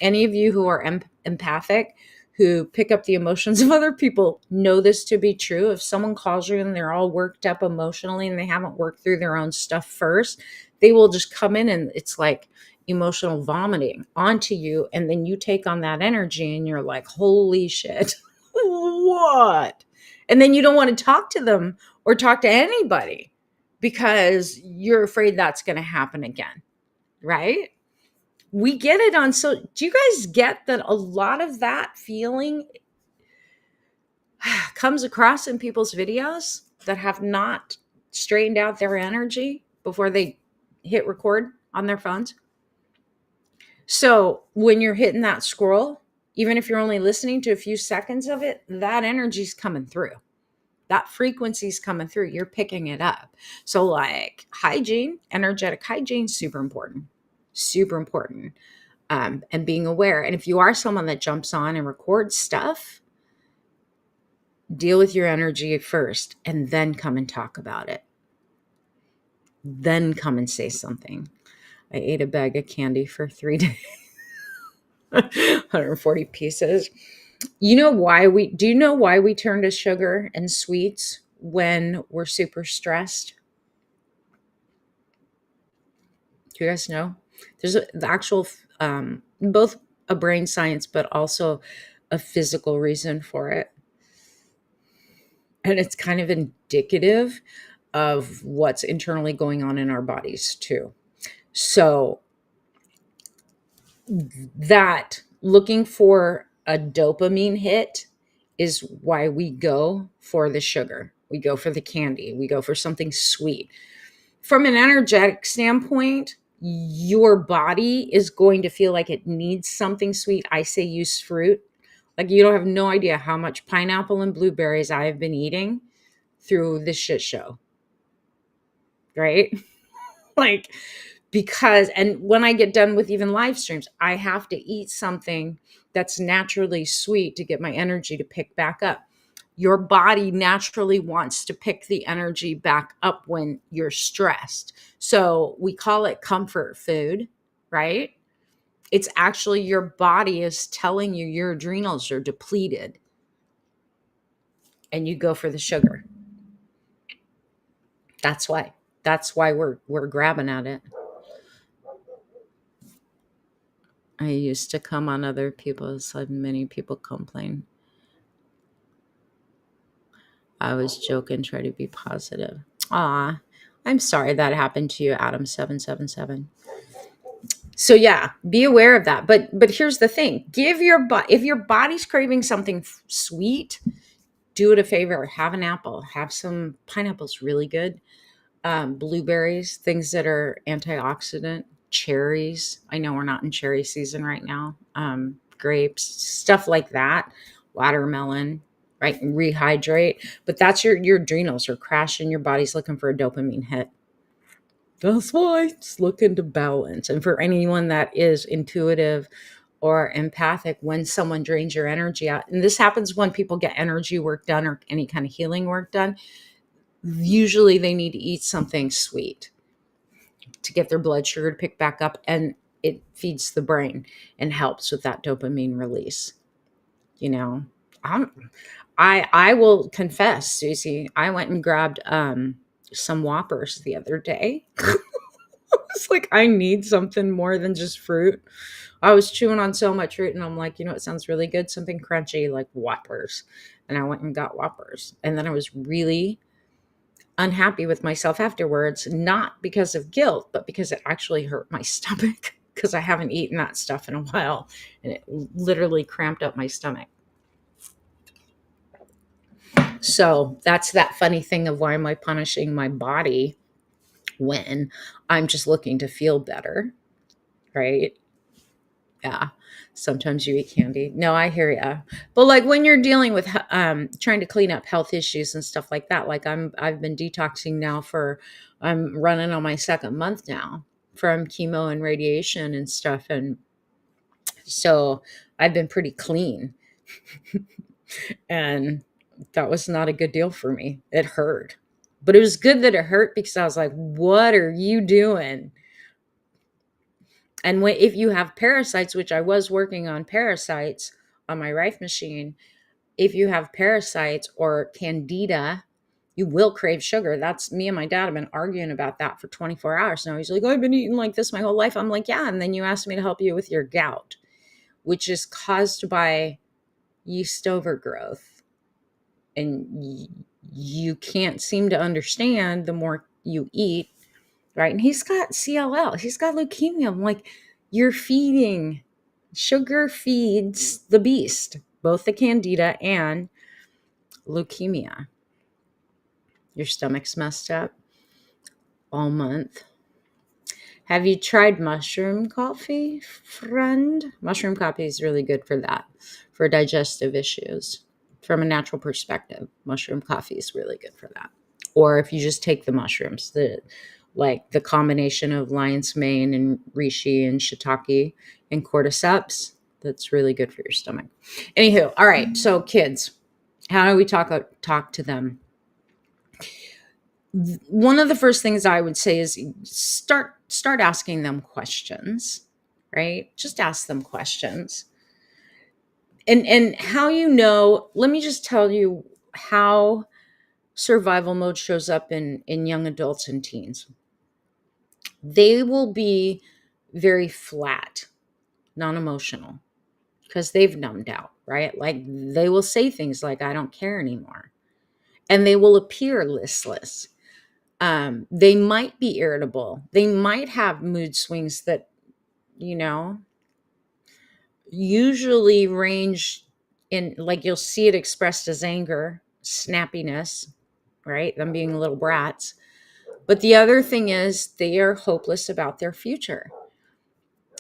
Any of you who are empathic, who pick up the emotions of other people, know this to be true. If someone calls you and they're all worked up emotionally and they haven't worked through their own stuff first, they will just come in and it's like emotional vomiting onto you. And then you take on that energy and you're like, holy shit, what? And then you don't want to talk to them or talk to anybody because you're afraid that's going to happen again, right? We get it on. So do you guys get that a lot of that feeling comes across in people's videos that have not straightened out their energy before they hit record on their phones? So when you're hitting that scroll, even if you're only listening to a few seconds of it, that energy's coming through. That frequency's coming through. You're picking it up. So like hygiene, energetic hygiene, super important. Super important. And being aware. And if you are someone that jumps on and records stuff, deal with your energy first and then come and talk about it. Then come and say something. I ate a bag of candy for 3 days. 140 pieces. Do you know why we turn to sugar and sweets when we're super stressed? Do you guys know? There's the actual, both a brain science, but also a physical reason for it. And it's kind of indicative of what's internally going on in our bodies too. So that looking for a dopamine hit is why we go for the sugar. We go for the candy. We go for something sweet. From an energetic standpoint, your body is going to feel like it needs something sweet. I say use fruit. Like you don't have no idea how much pineapple and blueberries I have been eating through this shit show. Right? Like, because, and when I get done with even live streams, I have to eat something that's naturally sweet to get my energy to pick back up. Your body naturally wants to pick the energy back up when you're stressed. So we call it comfort food, right? It's actually your body is telling you your adrenals are depleted and you go for the sugar. That's why. That's why we're grabbing at it. I used to come on other people's, had many people complain. I was joking, try to be positive. Aw, I'm sorry that happened to you, Adam777. So yeah, be aware of that. But here's the thing: give your if your body's craving something sweet, do it a favor. Have an apple. Have some pineapple's really good. Blueberries, things that are antioxidant. Cherries. I know we're not in cherry season right now. Grapes, stuff like that. Watermelon, right? Rehydrate. But that's your adrenals are crashing. Your body's looking for a dopamine hit. That's why it's looking to balance. And for anyone that is intuitive or empathic, when someone drains your energy out, and this happens when people get energy work done or any kind of healing work done, usually they need to eat something sweet to get their blood sugar to pick back up, and it feeds the brain and helps with that dopamine release. You know, I will confess, Susie, I went and grabbed some Whoppers the other day. It's like, I need something more than just fruit. I was chewing on so much fruit and I'm like, you know, it sounds really good. Something crunchy like Whoppers. And I went and got Whoppers. And then I was really unhappy with myself afterwards, not because of guilt, but because it actually hurt my stomach because I haven't eaten that stuff in a while. And it literally cramped up my stomach. So that's that funny thing of why am I punishing my body when I'm just looking to feel better, right? Yeah. Sometimes you eat candy. No, I hear you. But like when you're dealing with trying to clean up health issues and stuff like that, like I've been detoxing now I'm running on my 2nd month now from chemo and radiation and stuff, and so I've been pretty clean. And that was not a good deal for me. It hurt. But it was good that it hurt because I was like, what are you doing? And if you have parasites, which I was working on parasites on my Rife machine, if you have parasites or candida, you will crave sugar. That's me and my dad have been arguing about that for 24 hours now. He's like, I've been eating like this my whole life. I'm like, yeah. And then you asked me to help you with your gout, which is caused by yeast overgrowth. And you can't seem to understand the more you eat, right? And he's got CLL. He's got leukemia. I'm like, you're feeding. Sugar feeds the beast, both the candida and leukemia. Your stomach's messed up all month. Have you tried mushroom coffee, friend? Mushroom coffee is really good for that, for digestive issues. From a natural perspective, mushroom coffee is really good for that. Or if you just take the mushrooms, the combination of lion's mane and reishi and shiitake and cordyceps, that's really good for your stomach. Anywho, all right. So kids, how do we talk to them? One of the first things I would say is start asking them questions, right? Just ask them questions. And how let me just tell you how survival mode shows up in young adults and teens. They will be very flat, non-emotional, because they've numbed out, right? Like they will say things like, I don't care anymore. And they will appear listless. They might be irritable. They might have mood swings that, you know, usually range in, like, you'll see it expressed as anger, snappiness, right? Them being little brats. But the other thing is they are hopeless about their future.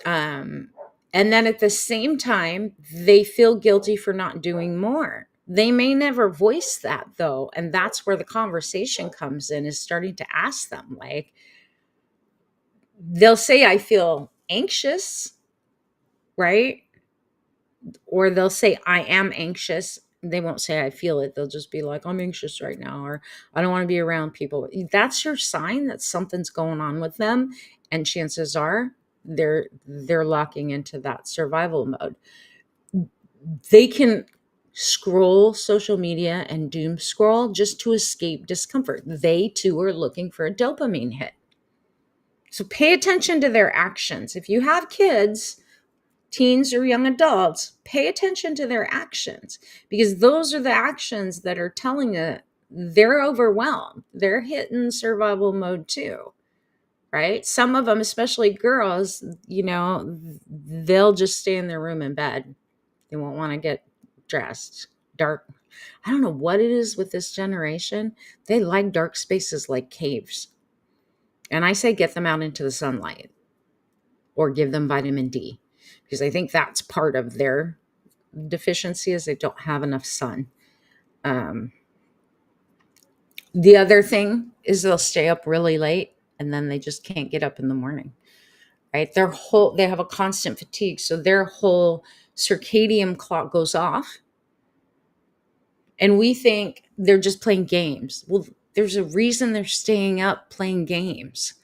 And then at the same time, they feel guilty for not doing more. They may never voice that though. And that's where the conversation comes in, is starting to ask them, like, they'll say, I feel anxious, right? Or they'll say, I am anxious. They won't say, I feel it. They'll just be like, I'm anxious right now, or I don't want to be around people. That's your sign that something's going on with them. And chances are they're locking into that survival mode. They can scroll social media and doom scroll just to escape discomfort. They too are looking for a dopamine hit. So pay attention to their actions. If you have kids, teens or young adults, pay attention to their actions, because those are the actions that are telling you they're overwhelmed. They're hitting survival mode too, right? Some of them, especially girls, they'll just stay in their room in bed. They won't want to get dressed. Dark. I don't know what it is with this generation. They like dark spaces like caves. And I say get them out into the sunlight or give them vitamin D, because I think that's part of their deficiency, is they don't have enough sun. The other thing is they'll stay up really late and then they just can't get up in the morning, right? They have a constant fatigue. So their whole circadian clock goes off. And we think they're just playing games. Well, there's a reason they're staying up playing games.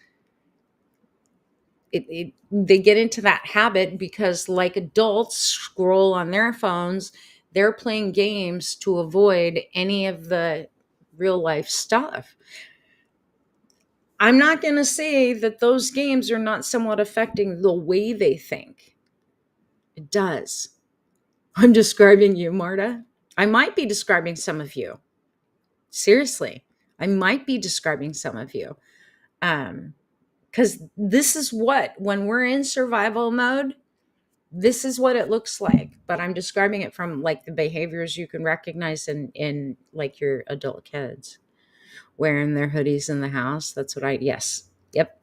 They get into that habit because, like adults scroll on their phones, they're playing games to avoid any of the real life stuff. I'm not going to say that those games are not somewhat affecting the way they think. It does. I'm describing you, Marta. I might be describing some of you. Seriously, I might be describing some of you. Because this is when we're in survival mode, this is what it looks like. But I'm describing it from like the behaviors you can recognize in like your adult kids wearing their hoodies in the house. That's what yes. Yep.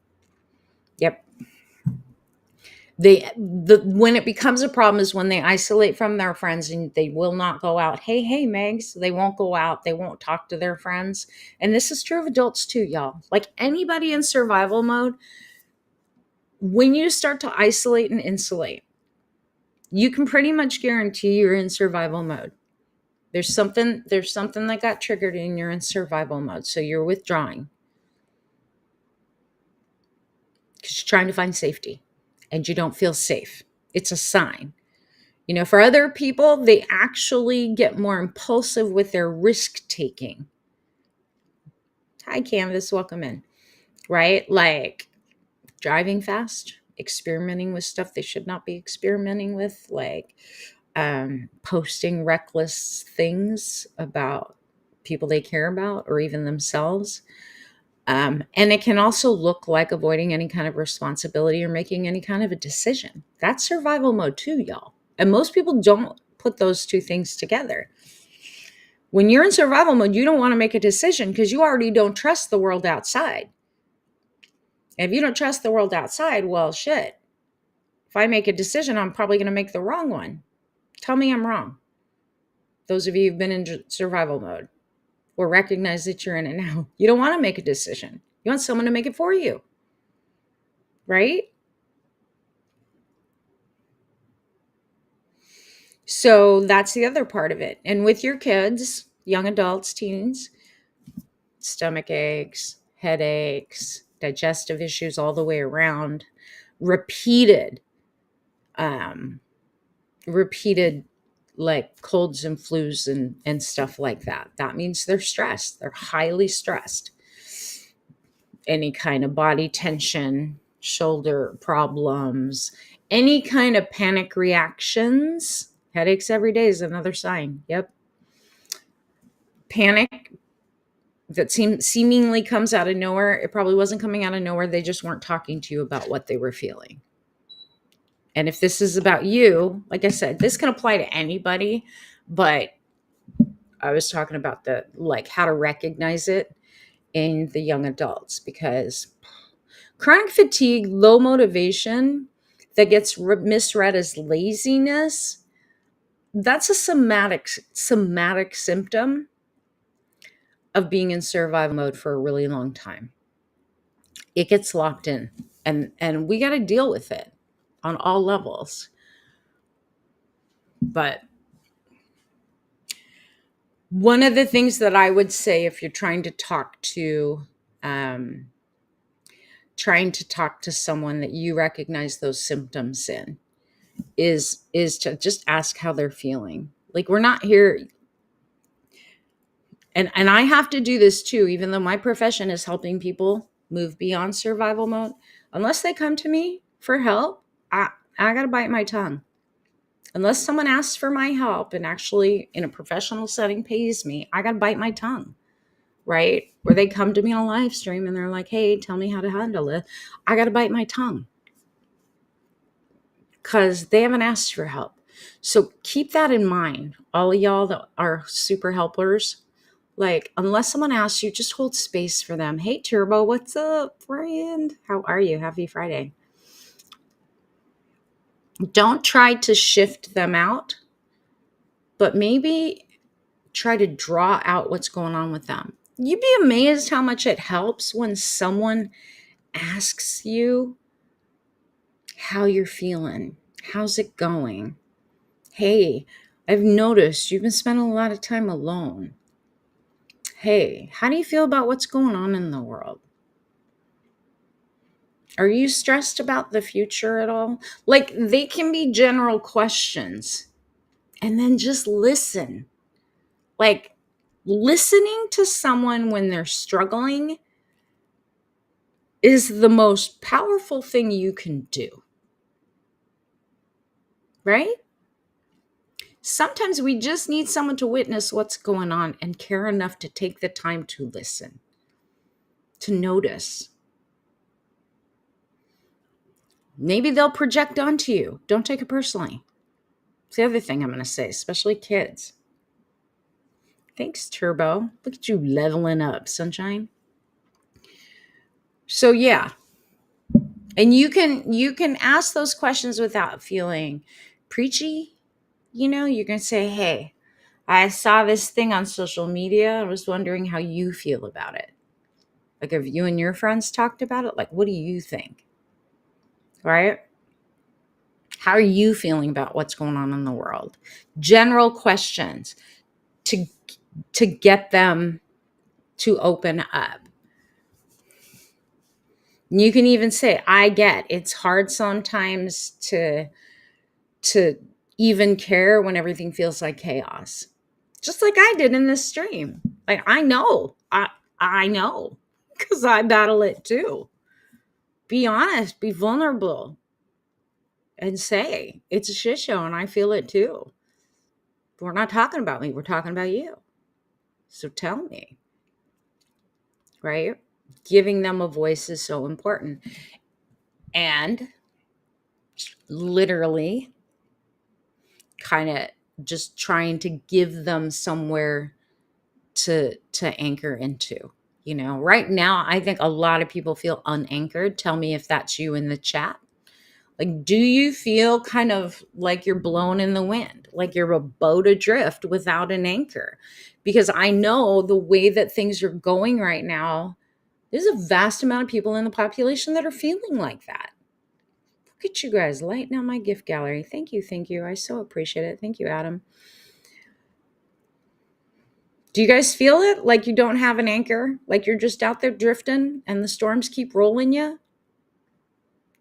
When it becomes a problem is when they isolate from their friends and they will not go out. Hey, Megs, they won't go out. They won't talk to their friends. And this is true of adults too, y'all. Like anybody in survival mode, when you start to isolate and insulate, you can pretty much guarantee you're in survival mode. There's something that got triggered and you're in survival mode. So you're withdrawing because you're trying to find safety and you don't feel safe. It's a sign. For other people, they actually get more impulsive with their risk taking. Hi, Canvas, welcome in. Right? Like driving fast, experimenting with stuff they should not be experimenting with, like posting reckless things about people they care about or even themselves. And it can also look like avoiding any kind of responsibility or making any kind of a decision. That's survival mode too, y'all. And most people don't put those two things together. When you're in survival mode, you don't want to make a decision because you already don't trust the world outside. And if you don't trust the world outside, well, shit. If I make a decision, I'm probably going to make the wrong one. Tell me I'm wrong. Those of you who've been in survival mode or recognize that you're in it now, you don't want to make a decision. You want someone to make it for you, right? So that's the other part of it. And with your kids, young adults, teens, stomach aches, headaches, digestive issues all the way around, repeated, um, repeated like colds and flus and stuff like that. That means they're stressed. They're highly stressed. Any kind of body tension, shoulder problems, any kind of panic reactions. Headaches every day is another sign. Yep. Panic that seemingly comes out of nowhere. It probably wasn't coming out of nowhere. They just weren't talking to you about what they were feeling. And if this is about you, like I said, this can apply to anybody, but I was talking about the like how to recognize it in the young adults, because chronic fatigue, low motivation that gets misread as laziness, that's a somatic symptom of being in survival mode for a really long time. It gets locked in, and we got to deal with it on all levels. But one of the things that I would say, if you're trying to talk to someone that you recognize those symptoms in, is to just ask how they're feeling. Like, we're not here, and I have to do this too, even though my profession is helping people move beyond survival mode. Unless they come to me for help, I gotta bite my tongue. Unless someone asks for my help and actually in a professional setting pays me, I gotta bite my tongue, right? Where they come to me on a live stream and they're like, hey, tell me how to handle it. I gotta bite my tongue because they haven't asked for help. So keep that in mind, all of y'all that are super helpers. Like, unless someone asks you, just hold space for them. Hey, Turbo, what's up, friend? How are you? Happy Friday. Don't try to shift them out, but maybe try to draw out what's going on with them. You'd be amazed how much it helps when someone asks you how you're feeling. How's it going? Hey, I've noticed you've been spending a lot of time alone. Hey, how do you feel about what's going on in the world? Are you stressed about the future at all? Like, they can be general questions, and then just listen. Like, listening to someone when they're struggling is the most powerful thing you can do, right? Sometimes we just need someone to witness what's going on and care enough to take the time to listen, to notice. Maybe they'll project onto you. Don't take it personally. It's the other thing I'm going to say, especially kids. Thanks, Turbo. Look at you leveling up, sunshine. So yeah. And you can ask those questions without feeling preachy. You know, you can say, hey, I saw this thing on social media. I was wondering how you feel about it. Like, if you and your friends talked about it, like, what do you think? Right? How are you feeling about what's going on in the world? General questions to get them to open up. You can even say, I get it's hard sometimes to even care when everything feels like chaos. Just like I did in this stream. Like, I know because I battle it too. Be honest, be vulnerable, and say it's a shit show and I feel it too. But we're not talking about me, we're talking about you. So tell me, right? Giving them a voice is so important. And literally kind of just trying to give them somewhere to anchor into. Right now, I think a lot of people feel unanchored. Tell me if that's you in the chat. Like, do you feel kind of like you're blown in the wind, like you're a boat adrift without an anchor? Because I know the way that things are going right now, there's a vast amount of people in the population that are feeling like that. Look at you guys lighting up my gift gallery. Thank you. Thank you. I so appreciate it. Thank you, Adam. Do you guys feel it? Like you don't have an anchor? Like you're just out there drifting and the storms keep rolling you?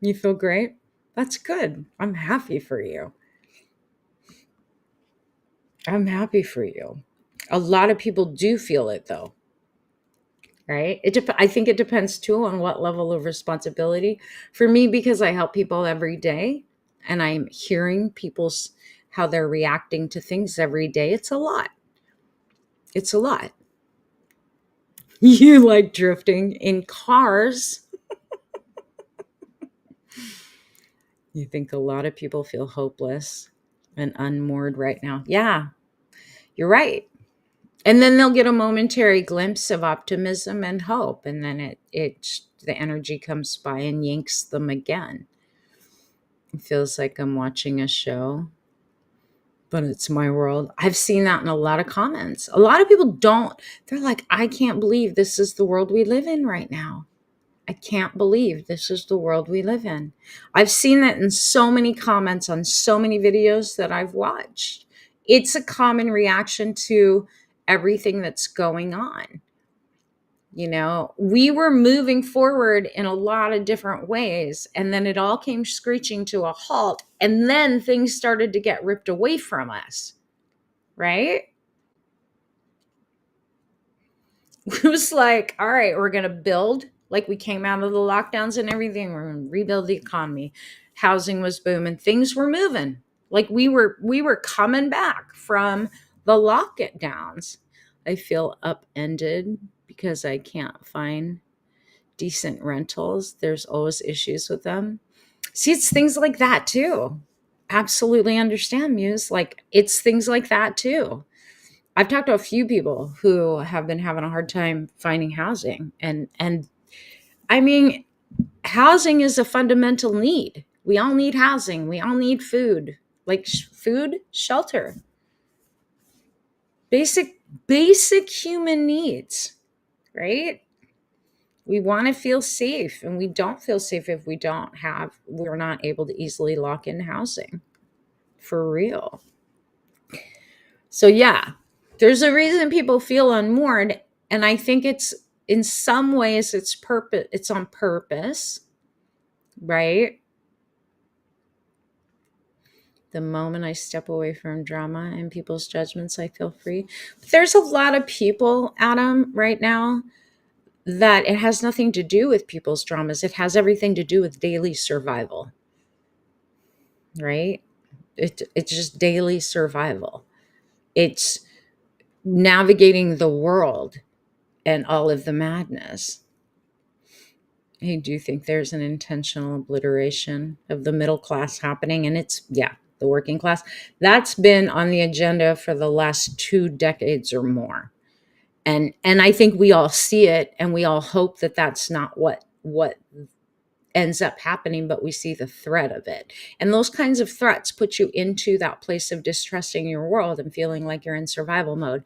You feel great? That's good. I'm happy for you. I'm happy for you. A lot of people do feel it though, right? I think it depends too on what level of responsibility. For me, because I help people every day and I'm hearing people's how they're reacting to things every day, it's a lot. It's a lot. You like drifting in cars. You think a lot of people feel hopeless and unmoored right now. Yeah, you're right. And then they'll get a momentary glimpse of optimism and hope, and then the energy comes by and yanks them again. It feels like I'm watching a show, but it's my world. I've seen that in a lot of comments. A lot of people don't. They're like, I can't believe this is the world we live in right now. I can't believe this is the world we live in. I've seen that in so many comments on so many videos that I've watched. It's a common reaction to everything that's going on. We were moving forward in a lot of different ways, and then it all came screeching to a halt, and then things started to get ripped away from us, right? It was like, all right, we're going to build like we came out of the lockdowns and everything. We're going to rebuild the economy. Housing was booming. Things were moving. Like we were coming back from the lockdowns. I feel upended because I can't find decent rentals. There's always issues with them. See, it's things like that too. Absolutely understand, Muse. Like it's things like that too. I've talked to a few people who have been having a hard time finding housing, and I mean, housing is a fundamental need. We all need housing. We all need food, like food, shelter, basic human needs, right? We want to feel safe, and we don't feel safe if we're not able to easily lock in housing for real. So yeah, there's a reason people feel unmoored, and I think it's in some ways it's on purpose, right? The moment I step away from drama and people's judgments, I feel free. But there's a lot of people, Adam, right now that it has nothing to do with people's dramas. It has everything to do with daily survival, right? It's just daily survival. It's navigating the world and all of the madness. I do think there's an intentional obliteration of the middle class happening, and it's, yeah, the working class. That's been on the agenda for the last 2 decades or more. And I think we all see it, and we all hope that that's not what ends up happening, but we see the threat of it. And those kinds of threats put you into that place of distrusting your world and feeling like you're in survival mode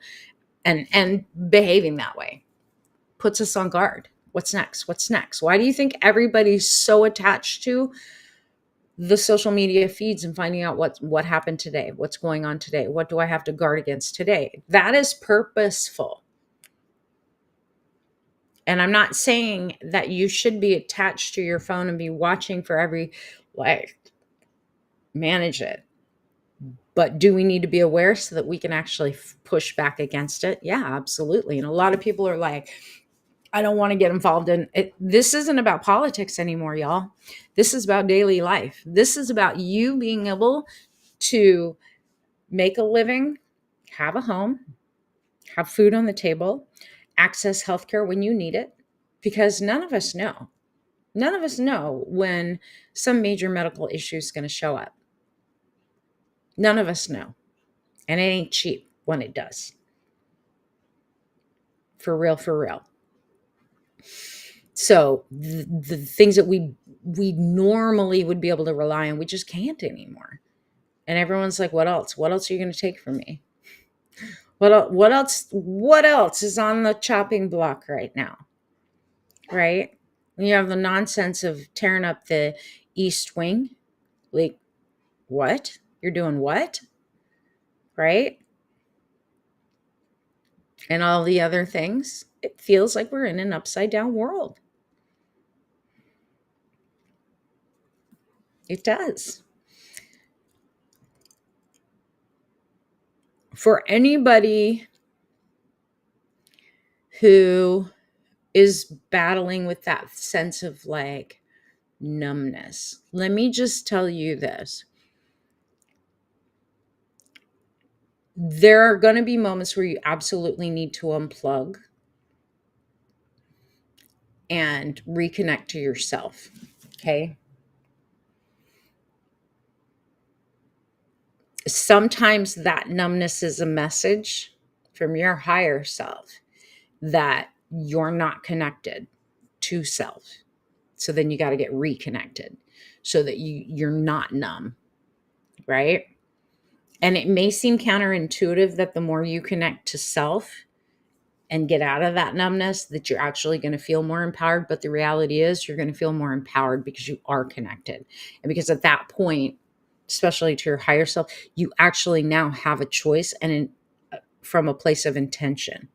and behaving that way. Puts us on guard. What's next? What's next? Why do you think everybody's so attached to the social media feeds and finding out what happened today? What's going on today? What do I have to guard against today? That is purposeful. And I'm not saying that you should be attached to your phone and be watching for every, like, manage it. But do we need to be aware so that we can actually push back against it? Yeah, absolutely. And a lot of people are like, I don't want to get involved in it. This isn't about politics anymore, y'all. This is about daily life. This is about you being able to make a living, have a home, have food on the table, access healthcare when you need it, because none of us know. None of us know when some major medical issue is going to show up. None of us know. And it ain't cheap when it does. For real, for real. So the things that we normally would be able to rely on, we just can't anymore. And everyone's like, what else? What else are you going to take from me? What else? What else is on the chopping block right now? Right? You have the nonsense of tearing up the East Wing. Like, what? You're doing what? Right? And all the other things. It feels like we're in an upside down world. It does. For anybody who is battling with that sense of like numbness, let me just tell you this. There are going to be moments where you absolutely need to unplug and reconnect to yourself. Okay. Sometimes that numbness is a message from your higher self that you're not connected to self. So then you got to get reconnected so that you're not numb, right? And it may seem counterintuitive that the more you connect to self and get out of that numbness, that you're actually going to feel more empowered. But the reality is you're going to feel more empowered because you are connected. And because at that point, especially to your higher self, you actually now have a choice and from a place of intention.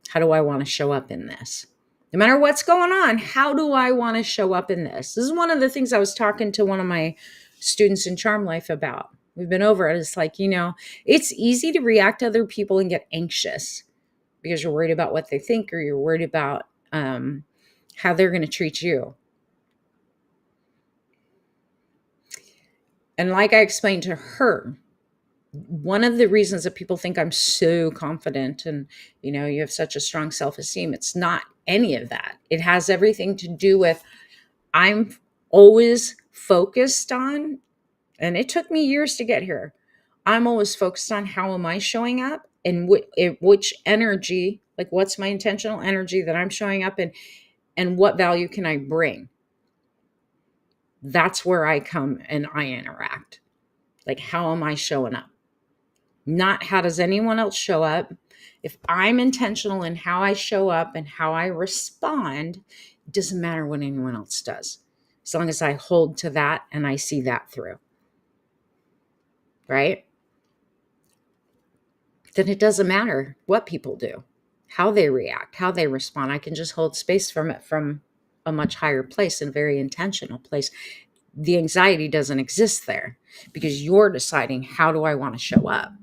How do I want to show up in this? No matter what's going on, how do I want to show up in this? This is one of the things I was talking to one of my students in Charm Life about. We've been over it. It's like, it's easy to react to other people and get anxious because you're worried about what they think or you're worried about how they're going to treat you. And like I explained to her, one of the reasons that people think I'm so confident and, you have such a strong self-esteem, it's not any of that. It has everything to do with I'm always focused on, and it took me years to get here. I'm always focused on how am I showing up and which energy, like what's my intentional energy that I'm showing up in and what value can I bring? That's where I come and I interact. Like, how am I showing up? Not how does anyone else show up. If I'm intentional in how I show up and how I respond, it doesn't matter what anyone else does. As long as I hold to that and I see that through. Right? Then it doesn't matter what people do, how they react, how they respond. I can just hold space from it from a much higher place and a very intentional place. The anxiety doesn't exist there because you're deciding, how do I want to show up?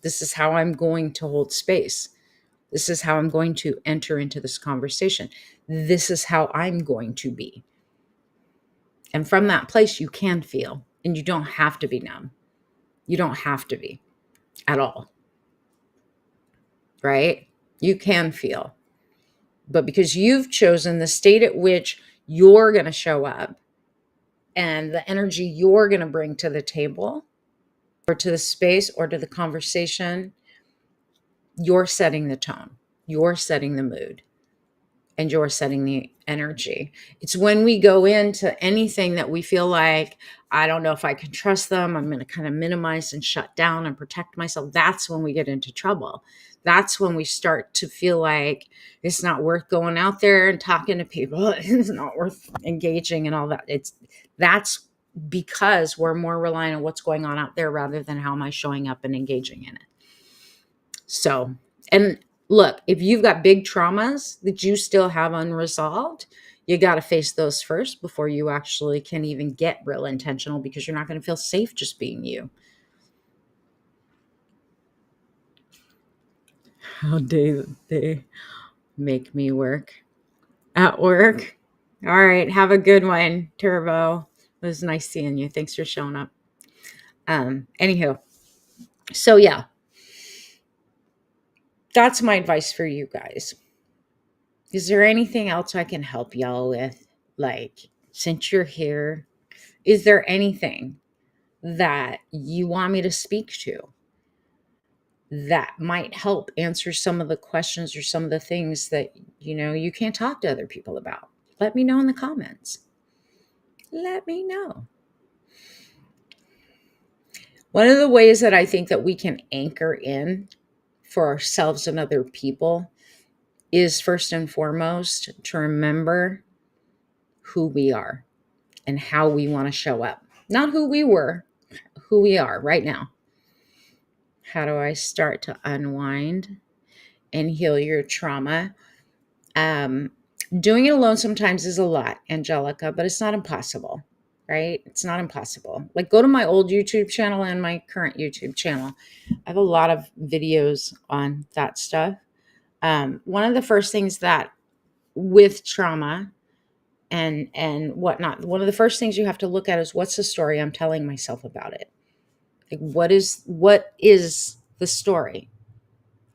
This is how I'm going to hold space. This is how I'm going to enter into this conversation. This is how I'm going to be. And from that place, you can feel, and you don't have to be numb. You don't have to be at all. Right? You can feel. But because you've chosen the state at which you're going to show up and the energy you're going to bring to the table or to the space or to the conversation, you're setting the tone. You're setting the mood. And you're setting the energy. It's when we go into anything that we feel like, I don't know if I can trust them, I'm going to kind of minimize and shut down and protect myself. That's when we get into trouble. That's when we start to feel like it's not worth going out there and talking to people. It's not worth engaging and all that. That's because we're more reliant on what's going on out there rather than how am I showing up and engaging in it. So, and look, if you've got big traumas that you still have unresolved, you got to face those first before you actually can even get real intentional, because you're not going to feel safe just being you. How dare they make me work at work? All right. Have a good one, Turbo. It was nice seeing you. Thanks for showing up. Anywho, so yeah, that's my advice for you guys. Is there anything else I can help y'all with? Like, since you're here, is there anything that you want me to speak to? that might help answer some of the questions or some of the things that, you can't talk to other people about. Let me know in the comments. Let me know. One of the ways that I think that we can anchor in for ourselves and other people is first and foremost to remember who we are and how we want to show up. Not who we were, who we are right now. How do I start to unwind and heal your trauma? Doing it alone sometimes is a lot, Angelica, but it's not impossible, right? It's not impossible. Like, go to my old YouTube channel and my current YouTube channel. I have a lot of videos on that stuff. One of the first things that with trauma and whatnot, one of the first things you have to look at is, what's the story I'm telling myself about it? Like, what is the story,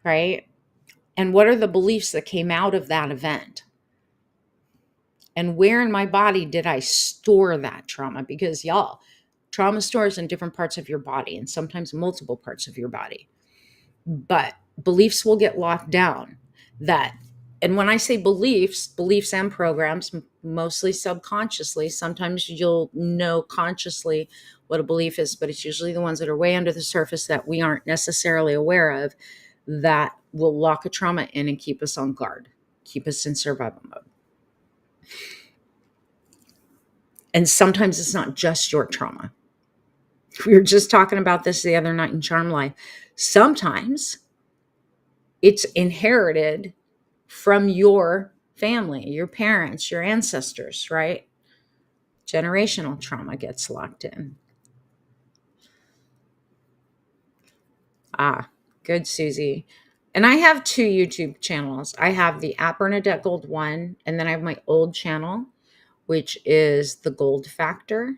right? And what are the beliefs that came out of that event? And where in my body did I store that trauma? Because y'all, trauma stores in different parts of your body and sometimes multiple parts of your body. But beliefs will get locked down. And when I say beliefs and programs, mostly subconsciously, sometimes you'll know consciously what a belief is, but it's usually the ones that are way under the surface that we aren't necessarily aware of, that will lock a trauma in and keep us on guard, keep us in survival mode. And sometimes it's not just your trauma. We were just talking about this the other night in Charm Life. Sometimes it's inherited from your family, your parents, your ancestors, right? Generational trauma gets locked in. Good, Susie. And I have 2 YouTube channels. I have the At Bernadette Gold 1, and then I have my old channel, which is the Gold Factor.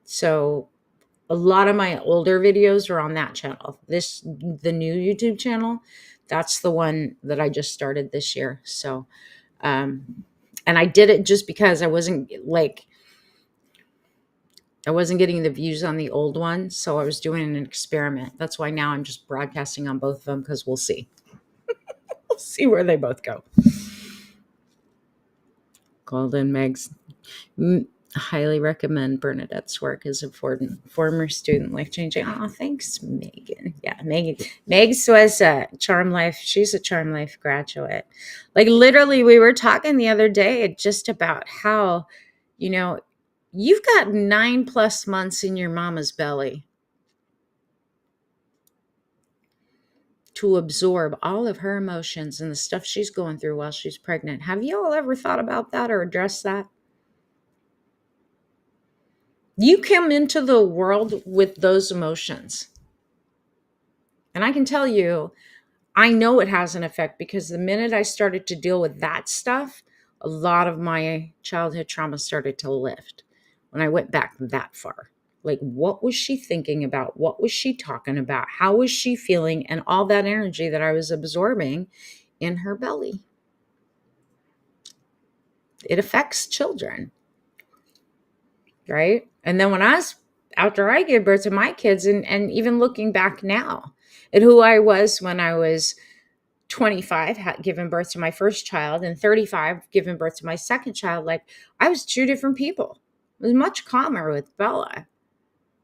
So a lot of my older videos are on that channel. The new YouTube channel, that's the one that I just started this year. So, and I did it just because I wasn't getting the views on the old one. So I was doing an experiment. That's why now I'm just broadcasting on both of them, because we'll see. We'll see where they both go. Golden Megs. Highly recommend Bernadette's work as a former student, life-changing. Oh, thanks, Megan. Yeah, Megs was a Charm Life. She's a Charm Life graduate. Like, literally, we were talking the other day just about how, you've got 9+ months in your mama's belly to absorb all of her emotions and the stuff she's going through while she's pregnant. Have you all ever thought about that or addressed that? You come into the world with those emotions. And I can tell you, I know it has an effect, because the minute I started to deal with that stuff, a lot of my childhood trauma started to lift when I went back that far. Like, what was she thinking about? What was she talking about? How was she feeling? And all that energy that I was absorbing in her belly. It affects children, right? And then after I gave birth to my kids, and even looking back now at who I was when I was 25, had given birth to my first child, and 35, given birth to my second child, like, I was 2 different people. It was much calmer with Bella,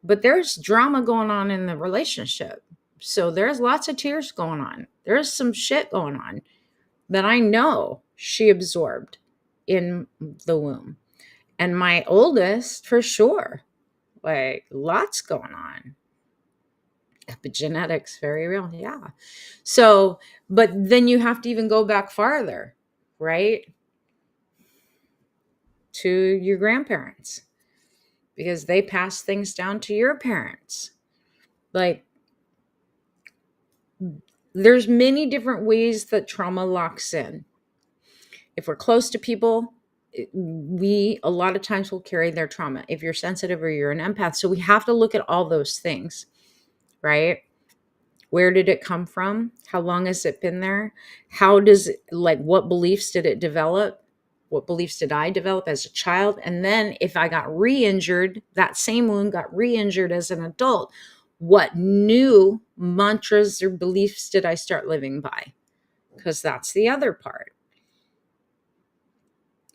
but there's drama going on in the relationship. So there's lots of tears going on. There's some shit going on that I know she absorbed in the womb. And my oldest, for sure, like, lots going on. Epigenetics, very real. Yeah. So, but then you have to even go back farther, right? To your grandparents, because they pass things down to your parents. Like, there's many different ways that trauma locks in. If we're close to people, we a lot of times will carry their trauma, if you're sensitive or you're an empath. So we have to look at all those things, right? Where did it come from? How long has it been there? What beliefs did it develop? What beliefs did I develop as a child? And then if I got re-injured, that same wound got re-injured as an adult, What new mantras or beliefs did I start living by? Because that's the other part.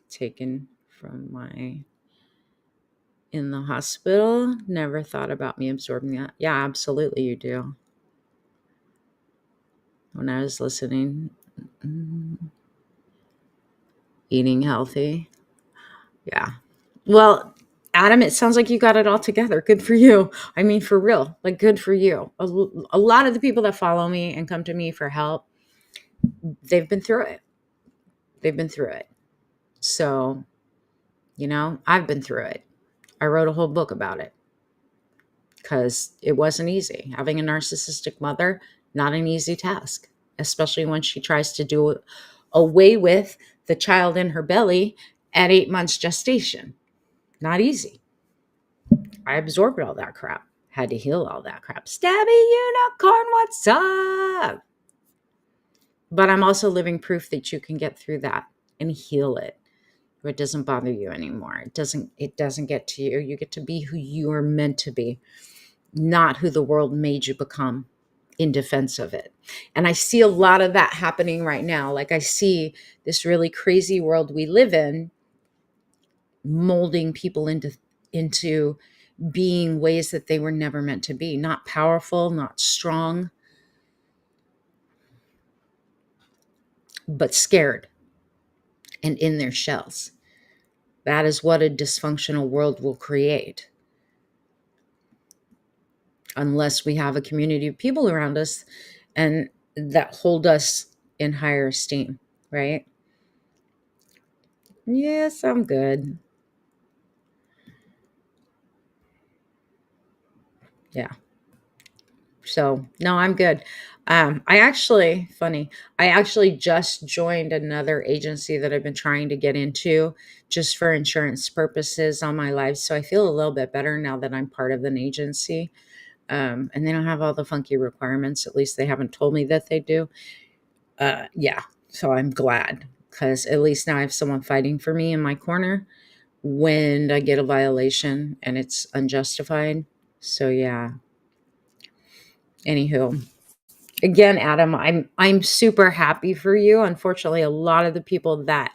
Taken from my in the hospital, never thought about me absorbing that. Yeah, absolutely, you do. When I was listening, eating healthy. Yeah. Well, Adam, it sounds like you got it all together. Good for you. I mean, for real, like, good for you. A lot of the people that follow me and come to me for help, they've been through it. They've been through it. So, I've been through it. I wrote a whole book about it because it wasn't easy. Having a narcissistic mother, not an easy task, especially when she tries to do away with the child in her belly at 8 months gestation. Not easy. I absorbed all that crap. Had to heal all that crap. Stabby unicorn, what's up? But I'm also living proof that you can get through that and heal it. Where it doesn't bother you anymore. It doesn't get to you. You get to be who you are meant to be, not who the world made you become in defense of it. And I see a lot of that happening right now. Like, I see this really crazy world we live in molding people into being ways that they were never meant to be. Not powerful, not strong, but scared and in their shells. That is what a dysfunctional world will create. Unless we have a community of people around us and that hold us in higher esteem, right? Yes, I'm good. Yeah. So, no, I'm good. I actually just joined another agency that I've been trying to get into just for insurance purposes on my life. So I feel a little bit better now that I'm part of an agency. And they don't have all the funky requirements. At least they haven't told me that they do. Yeah. So I'm glad because at least now I have someone fighting for me in my corner when I get a violation and it's unjustified. So yeah. Anywho, again, Adam, I'm super happy for you. Unfortunately, a lot of the people that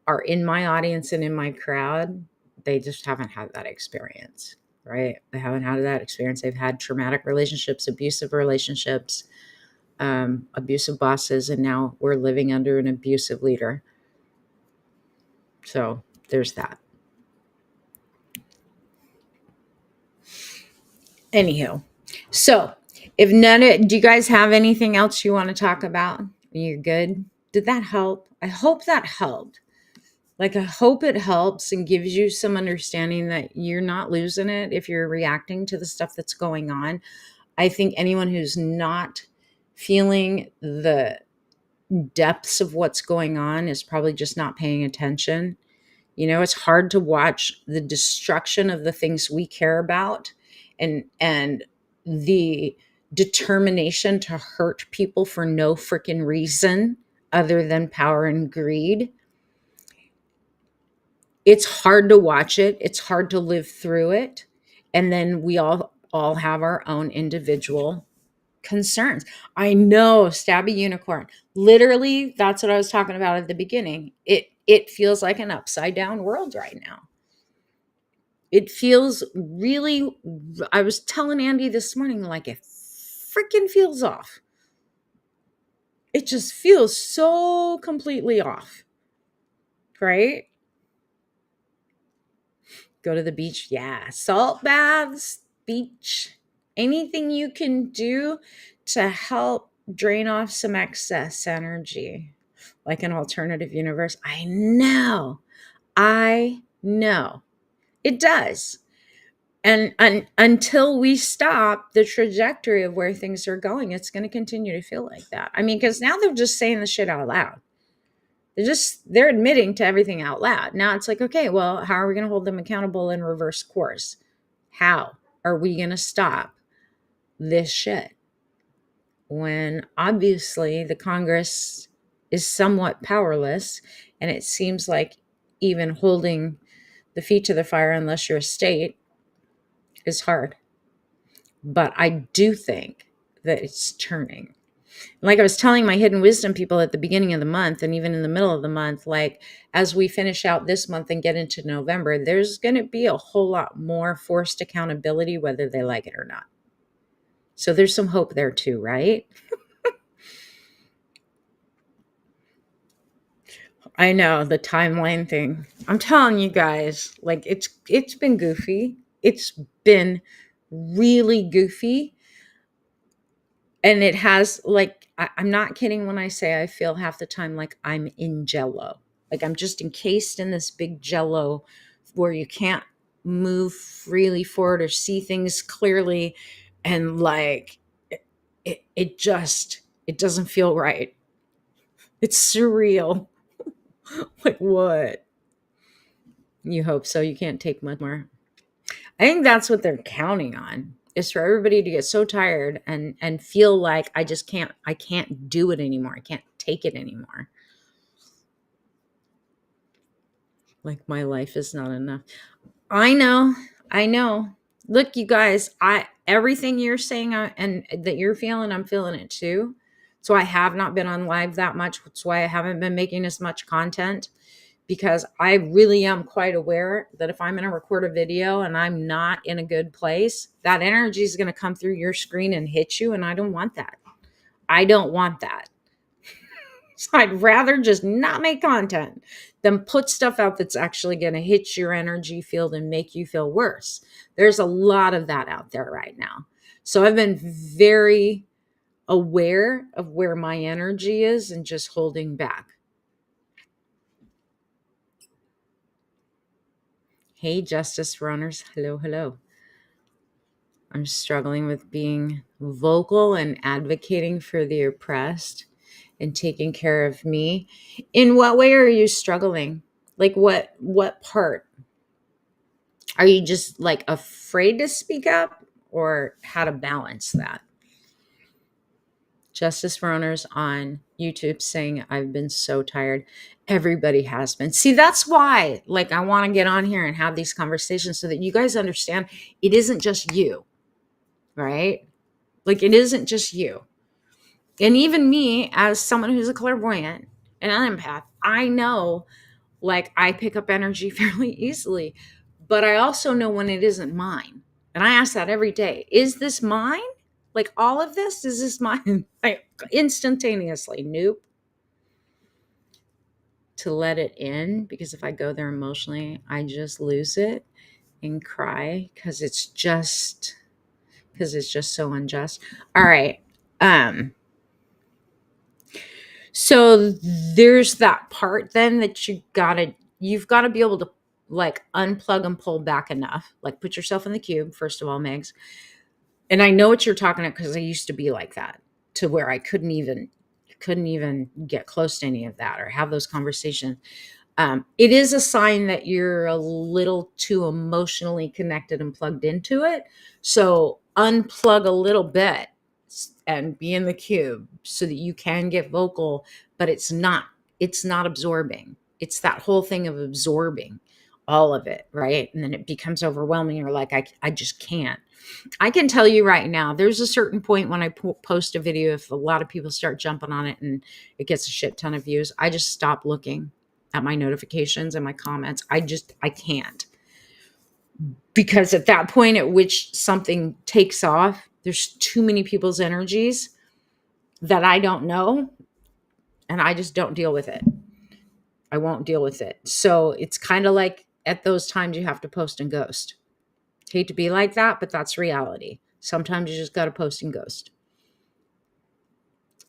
are in my audience and in my crowd, they just haven't had that experience, right? They haven't had that experience. They've had traumatic relationships, abusive bosses, and now we're living under an abusive leader. So there's that. Anywho, so if do you guys have anything else you want to talk about? You're good. Did that help? I hope that helped. Like, I hope it helps and gives you some understanding that you're not losing it if you're reacting to the stuff that's going on. I think anyone who's not feeling the depths of what's going on is probably just not paying attention. It's hard to watch the destruction of the things we care about and the determination to hurt people for no freaking reason other than power and greed. It's hard to watch it. It's hard to live through it. And then we all have our own individual concerns. I know, stabby unicorn. Literally, that's what I was talking about at the beginning. It feels like an upside down world right now. It feels really, I was telling Andy this morning, like, it freaking feels off. It just feels so completely off, right? Go to the beach. Yeah. Salt baths, beach, anything you can do to help drain off some excess energy, like an alternative universe. I know. It does. And until we stop the trajectory of where things are going, it's going to continue to feel like that. I mean, because now they're just saying the shit out loud. They're admitting to everything out loud. Now it's like, okay, well, how are we going to hold them accountable and reverse course? How are we going to stop this shit? When obviously the Congress is somewhat powerless, and it seems like even holding the feet to the fire, unless you're a state, is hard. but I do think that it's turning. Like I was telling my hidden wisdom people at the beginning of the month and even in the middle of the month, like as we finish out this month and get into November, there's going to be a whole lot more forced accountability, whether they like it or not. So there's some hope there too, right? I know the timeline thing. I'm telling you guys, like it's been goofy. It's been really goofy. And it has like I'm not kidding when I say I feel half the time like I'm in jello. Like I'm just encased in this big jello where you can't move freely forward or see things clearly, and like it just it doesn't feel right. It's surreal. Like what? You hope so. You can't take much more. I think that's what they're counting on, is for everybody to get so tired and feel like I can't do it anymore. I can't take it anymore. Like my life is not enough. I know. I know. Look, you guys, I everything you're saying and that you're feeling, I'm feeling it too. So I have not been on live that much. That's why I haven't been making as much content, because I really am quite aware that if I'm going to record a video and I'm not in a good place, that energy is going to come through your screen and hit you. And I don't want that. I don't want that. So I'd rather just not make content than put stuff out that's actually going to hit your energy field and make you feel worse. There's a lot of that out there right now. So I've been very aware of where my energy is and just holding back. Hey, Justice Runners. Hello, hello. I'm struggling with being vocal and advocating for the oppressed and taking care of me. In what way are you struggling? Like what part? Are you just like afraid to speak up, or how to balance that? Justice for Owners on YouTube saying, I've been so tired. Everybody has been. See, that's why like I want to get on here and have these conversations so that you guys understand it isn't just you, right? Like it isn't just you. And even me, as someone who's a clairvoyant and an empath, I know like I pick up energy fairly easily, but I also know when it isn't mine. And I ask that every day. Is this mine? Like all of this, is this mine? Like instantaneously, nope. To let it in, because if I go there emotionally, I just lose it and cry because it's just so unjust. All right. So there's that part then that you've got to be able to like unplug and pull back enough. Like put yourself in the cube, first of all, Megs. And I know what you're talking about because I used to be like that, to where I couldn't even get close to any of that or have those conversations. It is a sign that you're a little too emotionally connected and plugged into it. So unplug a little bit and be in the cube so that you can get vocal, but it's not absorbing. It's that whole thing of absorbing all of it, right? And then it becomes overwhelming. You're like, I just can't. I can tell you right now, there's a certain point when I post a video, if a lot of people start jumping on it and it gets a shit ton of views, I just stop looking at my notifications and my comments. I can't. Because at that point at which something takes off, there's too many people's energies that I don't know, and I just don't deal with it. I won't deal with it. So it's kind of like at those times you have to post and ghost. Hate to be like that, but that's reality. Sometimes you just got to post and ghost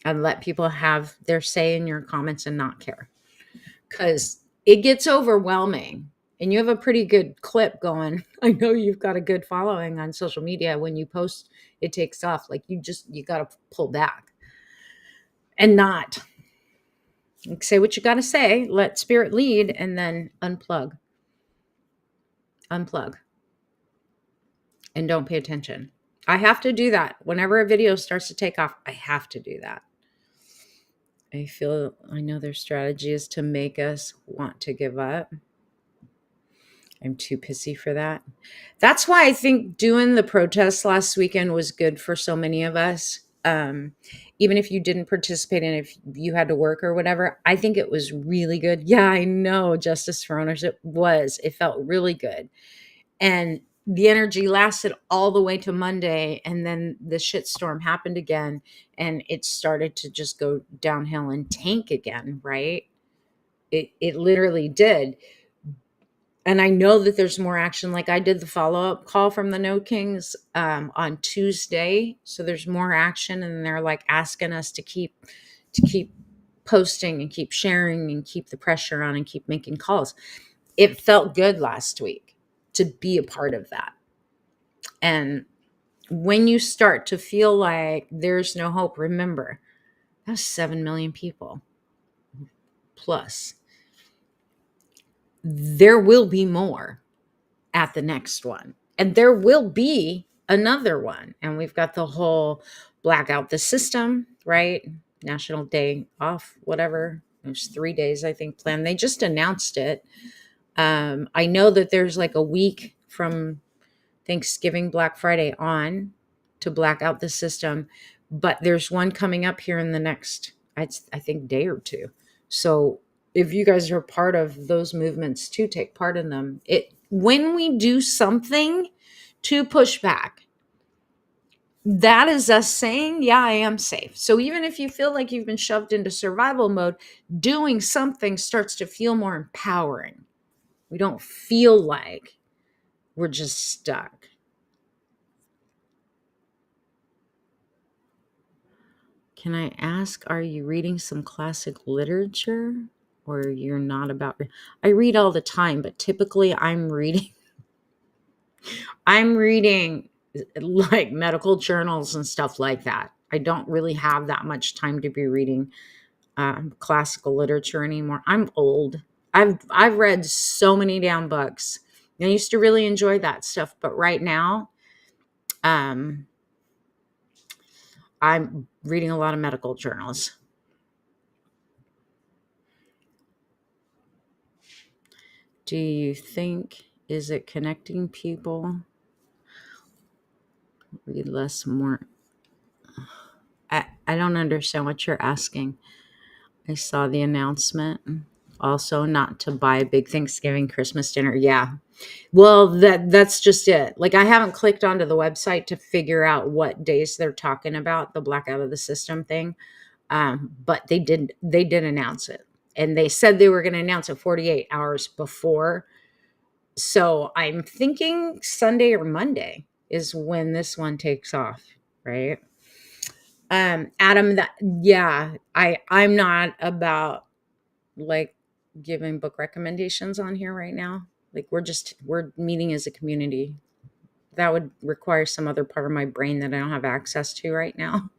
and let people have their say in your comments and not care, because it gets overwhelming. And you have a pretty good clip going. I know you've got a good following on social media. When you post, it takes off. Like you got to pull back and not like, say what you got to say, let spirit lead, and then unplug and don't pay attention. I have to do that. Whenever a video starts to take off, I have to do that. I know their strategy is to make us want to give up. I'm too pissy for that. That's why I think doing the protest last weekend was good for so many of us. Even if you didn't participate in it, if you had to work or whatever, I think it was really good. Yeah, I know, Justice for Owners. It was. It felt really good. And the energy lasted all the way to Monday. And then the shitstorm happened again. And it started to just go downhill and tank again, right? It literally did. And I know that there's more action. Like I did the follow-up call from the No Kings on Tuesday. So there's more action, and they're like asking us to keep posting and keep sharing and keep the pressure on and keep making calls. It felt good last week to be a part of that. And when you start to feel like there's no hope, remember, that was 7 million people plus. There will be more at the next one. And there will be another one. And we've got the whole blackout the system, right? National Day off, whatever. There's 3 days, I think, planned. They just announced it. I know that there's like a week from Thanksgiving, Black Friday on to black out the system. But there's one coming up here in the next, I think, day or two. So if you guys are part of those movements too, take part in them. When we do something to push back, that is us saying, yeah, I am safe. So even if you feel like you've been shoved into survival mode, doing something starts to feel more empowering. We don't feel like we're just stuck. Can I ask, are you reading some classic literature, or you're not about? I read all the time, but typically I'm reading like medical journals and stuff like that. I don't really have that much time to be reading classical literature anymore. I'm old. I've read so many damn books. I used to really enjoy that stuff, but right now, um, I'm reading a lot of medical journals. Do you think, is it connecting people? Read less, more. I don't understand what you're asking. I saw the announcement. Also, not to buy a big Thanksgiving Christmas dinner. Yeah. Well, that's just it. Like I haven't clicked onto the website to figure out what days they're talking about the blackout of the system thing. But they did announce it. And they said they were going to announce it 48 hours before. So I'm thinking Sunday or Monday is when this one takes off, right? Adam, yeah, I'm not about like giving book recommendations on here right now. Like we're meeting as a community. That would require some other part of my brain that I don't have access to right now.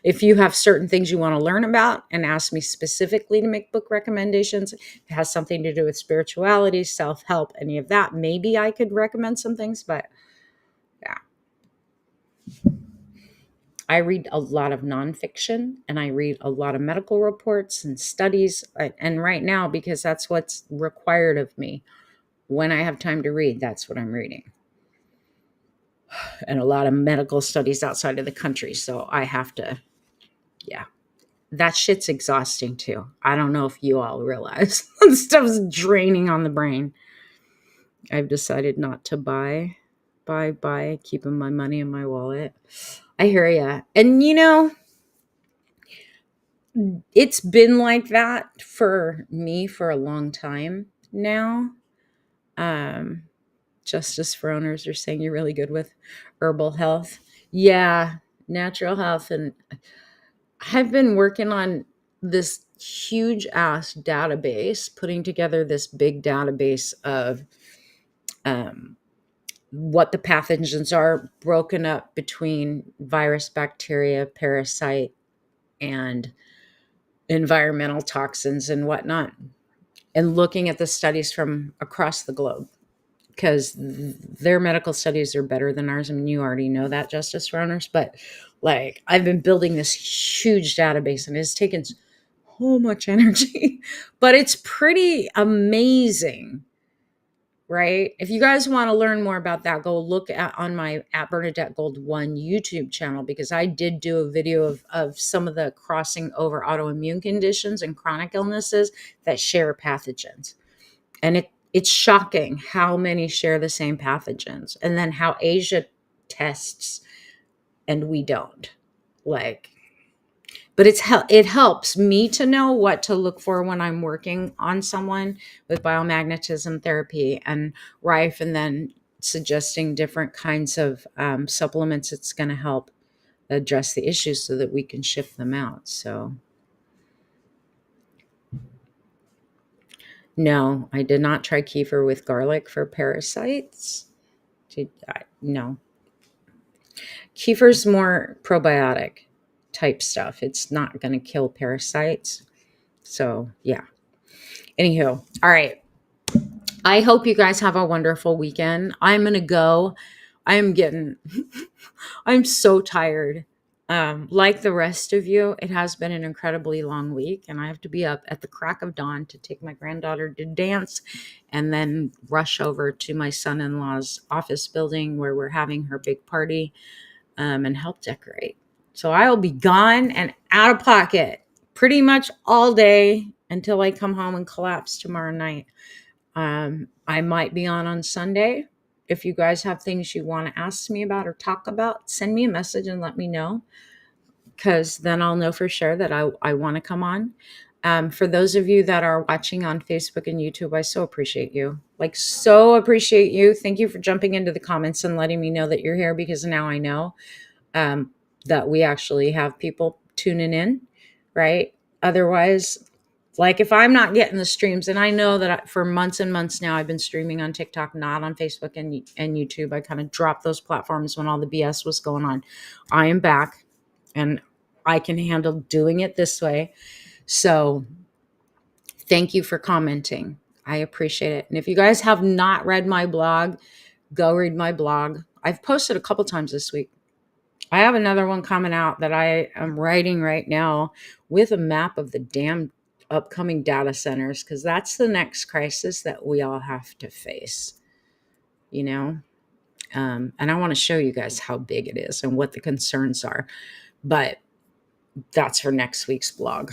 If you have certain things you want to learn about and ask me specifically to make book recommendations, if it has something to do with spirituality, self-help, any of that, maybe I could recommend some things, but yeah. I read a lot of nonfiction and I read a lot of medical reports and studies. And right now, because that's what's required of me, when I have time to read, that's what I'm reading. And a lot of medical studies outside of the country. So I have to, yeah. That shit's exhausting too. I don't know if you all realize that stuff's draining on the brain. I've decided not to buy, keeping my money in my wallet. I hear ya. And it's been like that for me for a long time now. Um, Justice for Owners are saying you're really good with herbal health. Yeah, natural health. And I've been working on this huge ass database, putting together this big database of um, what the pathogens are broken up between virus, bacteria, parasite, and environmental toxins and whatnot, and looking at the studies from across the globe because their medical studies are better than ours. I mean, you already know that, Justice Runners, but like I've been building this huge database and it's taken so much energy, but it's pretty amazing right? If you guys want to learn more about that, go look on my at Bernadette Gold 1 YouTube channel, because I did do a video of some of the crossing over autoimmune conditions and chronic illnesses that share pathogens. And it's shocking how many share the same pathogens, and then how Asia tests and we don't. Like, but it helps me to know what to look for when I'm working on someone with biomagnetism therapy and Rife, and then suggesting different kinds of supplements that's going to help address the issues so that we can shift them out. So no, I did not try kefir with garlic for parasites. No, kefir's more probiotic type stuff. It's not going to kill parasites. So yeah. Anywho, all right. I hope you guys have a wonderful weekend. I'm going to go. I am getting, I'm so tired. Like the rest of you, it has been an incredibly long week, and I have to be up at the crack of dawn to take my granddaughter to dance and then rush over to my son in law's office building where we're having her big party and help decorate. So I'll be gone and out of pocket pretty much all day until I come home and collapse tomorrow night. I might be on Sunday. If you guys have things you want to ask me about or talk about, send me a message and let me know, because then I'll know for sure that I want to come on. For those of you that are watching on Facebook and YouTube, I so appreciate you. Like, so appreciate you. Thank you for jumping into the comments and letting me know that you're here, because now I know that we actually have people tuning in, right? Otherwise, like, if I'm not getting the streams, and I know that for months and months now, I've been streaming on TikTok, not on Facebook and YouTube. I kind of dropped those platforms when all the BS was going on. I am back, and I can handle doing it this way. So thank you for commenting. I appreciate it. And if you guys have not read my blog, go read my blog. I've posted a couple times this week. I have another one coming out that I am writing right now with a map of the damn upcoming data centers, because that's the next crisis that we all have to face, you know? And I want to show you guys how big it is and what the concerns are. But that's for next week's blog.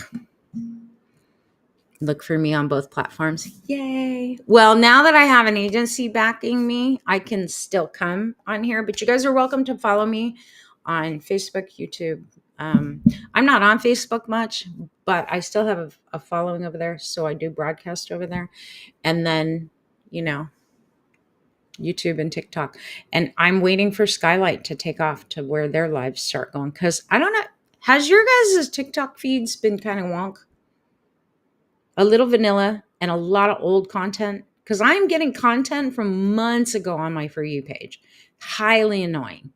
Look for me on both platforms. Yay. Well, now that I have an agency backing me, I can still come on here. But you guys are welcome to follow me on Facebook, YouTube. I'm not on Facebook much, but I still have a following over there. So I do broadcast over there. And then, YouTube and TikTok. And I'm waiting for Skylight to take off to where their lives start going. Because I don't know. Has your guys' TikTok feeds been kind of wonk? A little vanilla and a lot of old content, because I'm getting content from months ago on my For You page. Highly annoying.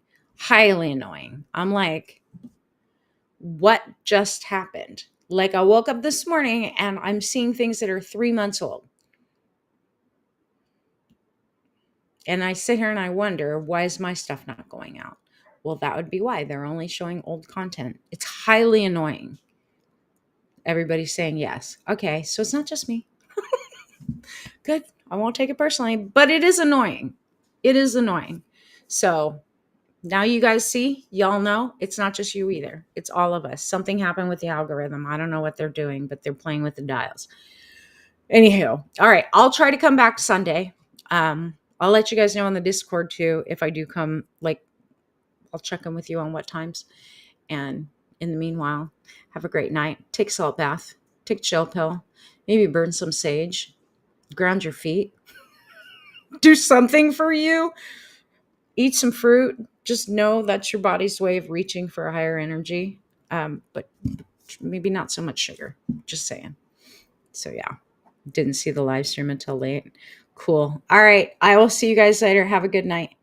I'm like, what just happened? Like, I woke up this morning and I'm seeing things that are 3 months old. And I sit here and I wonder, why is my stuff not going out? Well, that would be why. They're only showing old content. It's highly annoying. Everybody's saying yes. Okay, so it's not just me. Good. I won't take it personally, but it is annoying. So now you guys see, y'all know it's not just you either. It's all of us. Something happened with the algorithm. I don't know what they're doing, but they're playing with the dials. Anywho, all right. I'll try to come back Sunday. I'll let you guys know on the Discord too. If I do come, I'll check in with you on what times. And in the meanwhile, have a great night. Take salt bath, take chill pill, maybe burn some sage, ground your feet, do something for you, eat some fruit. Just know that's your body's way of reaching for a higher energy. But maybe not so much sugar, just saying. So yeah, didn't see the live stream until late. Cool. All right. I will see you guys later. Have a good night.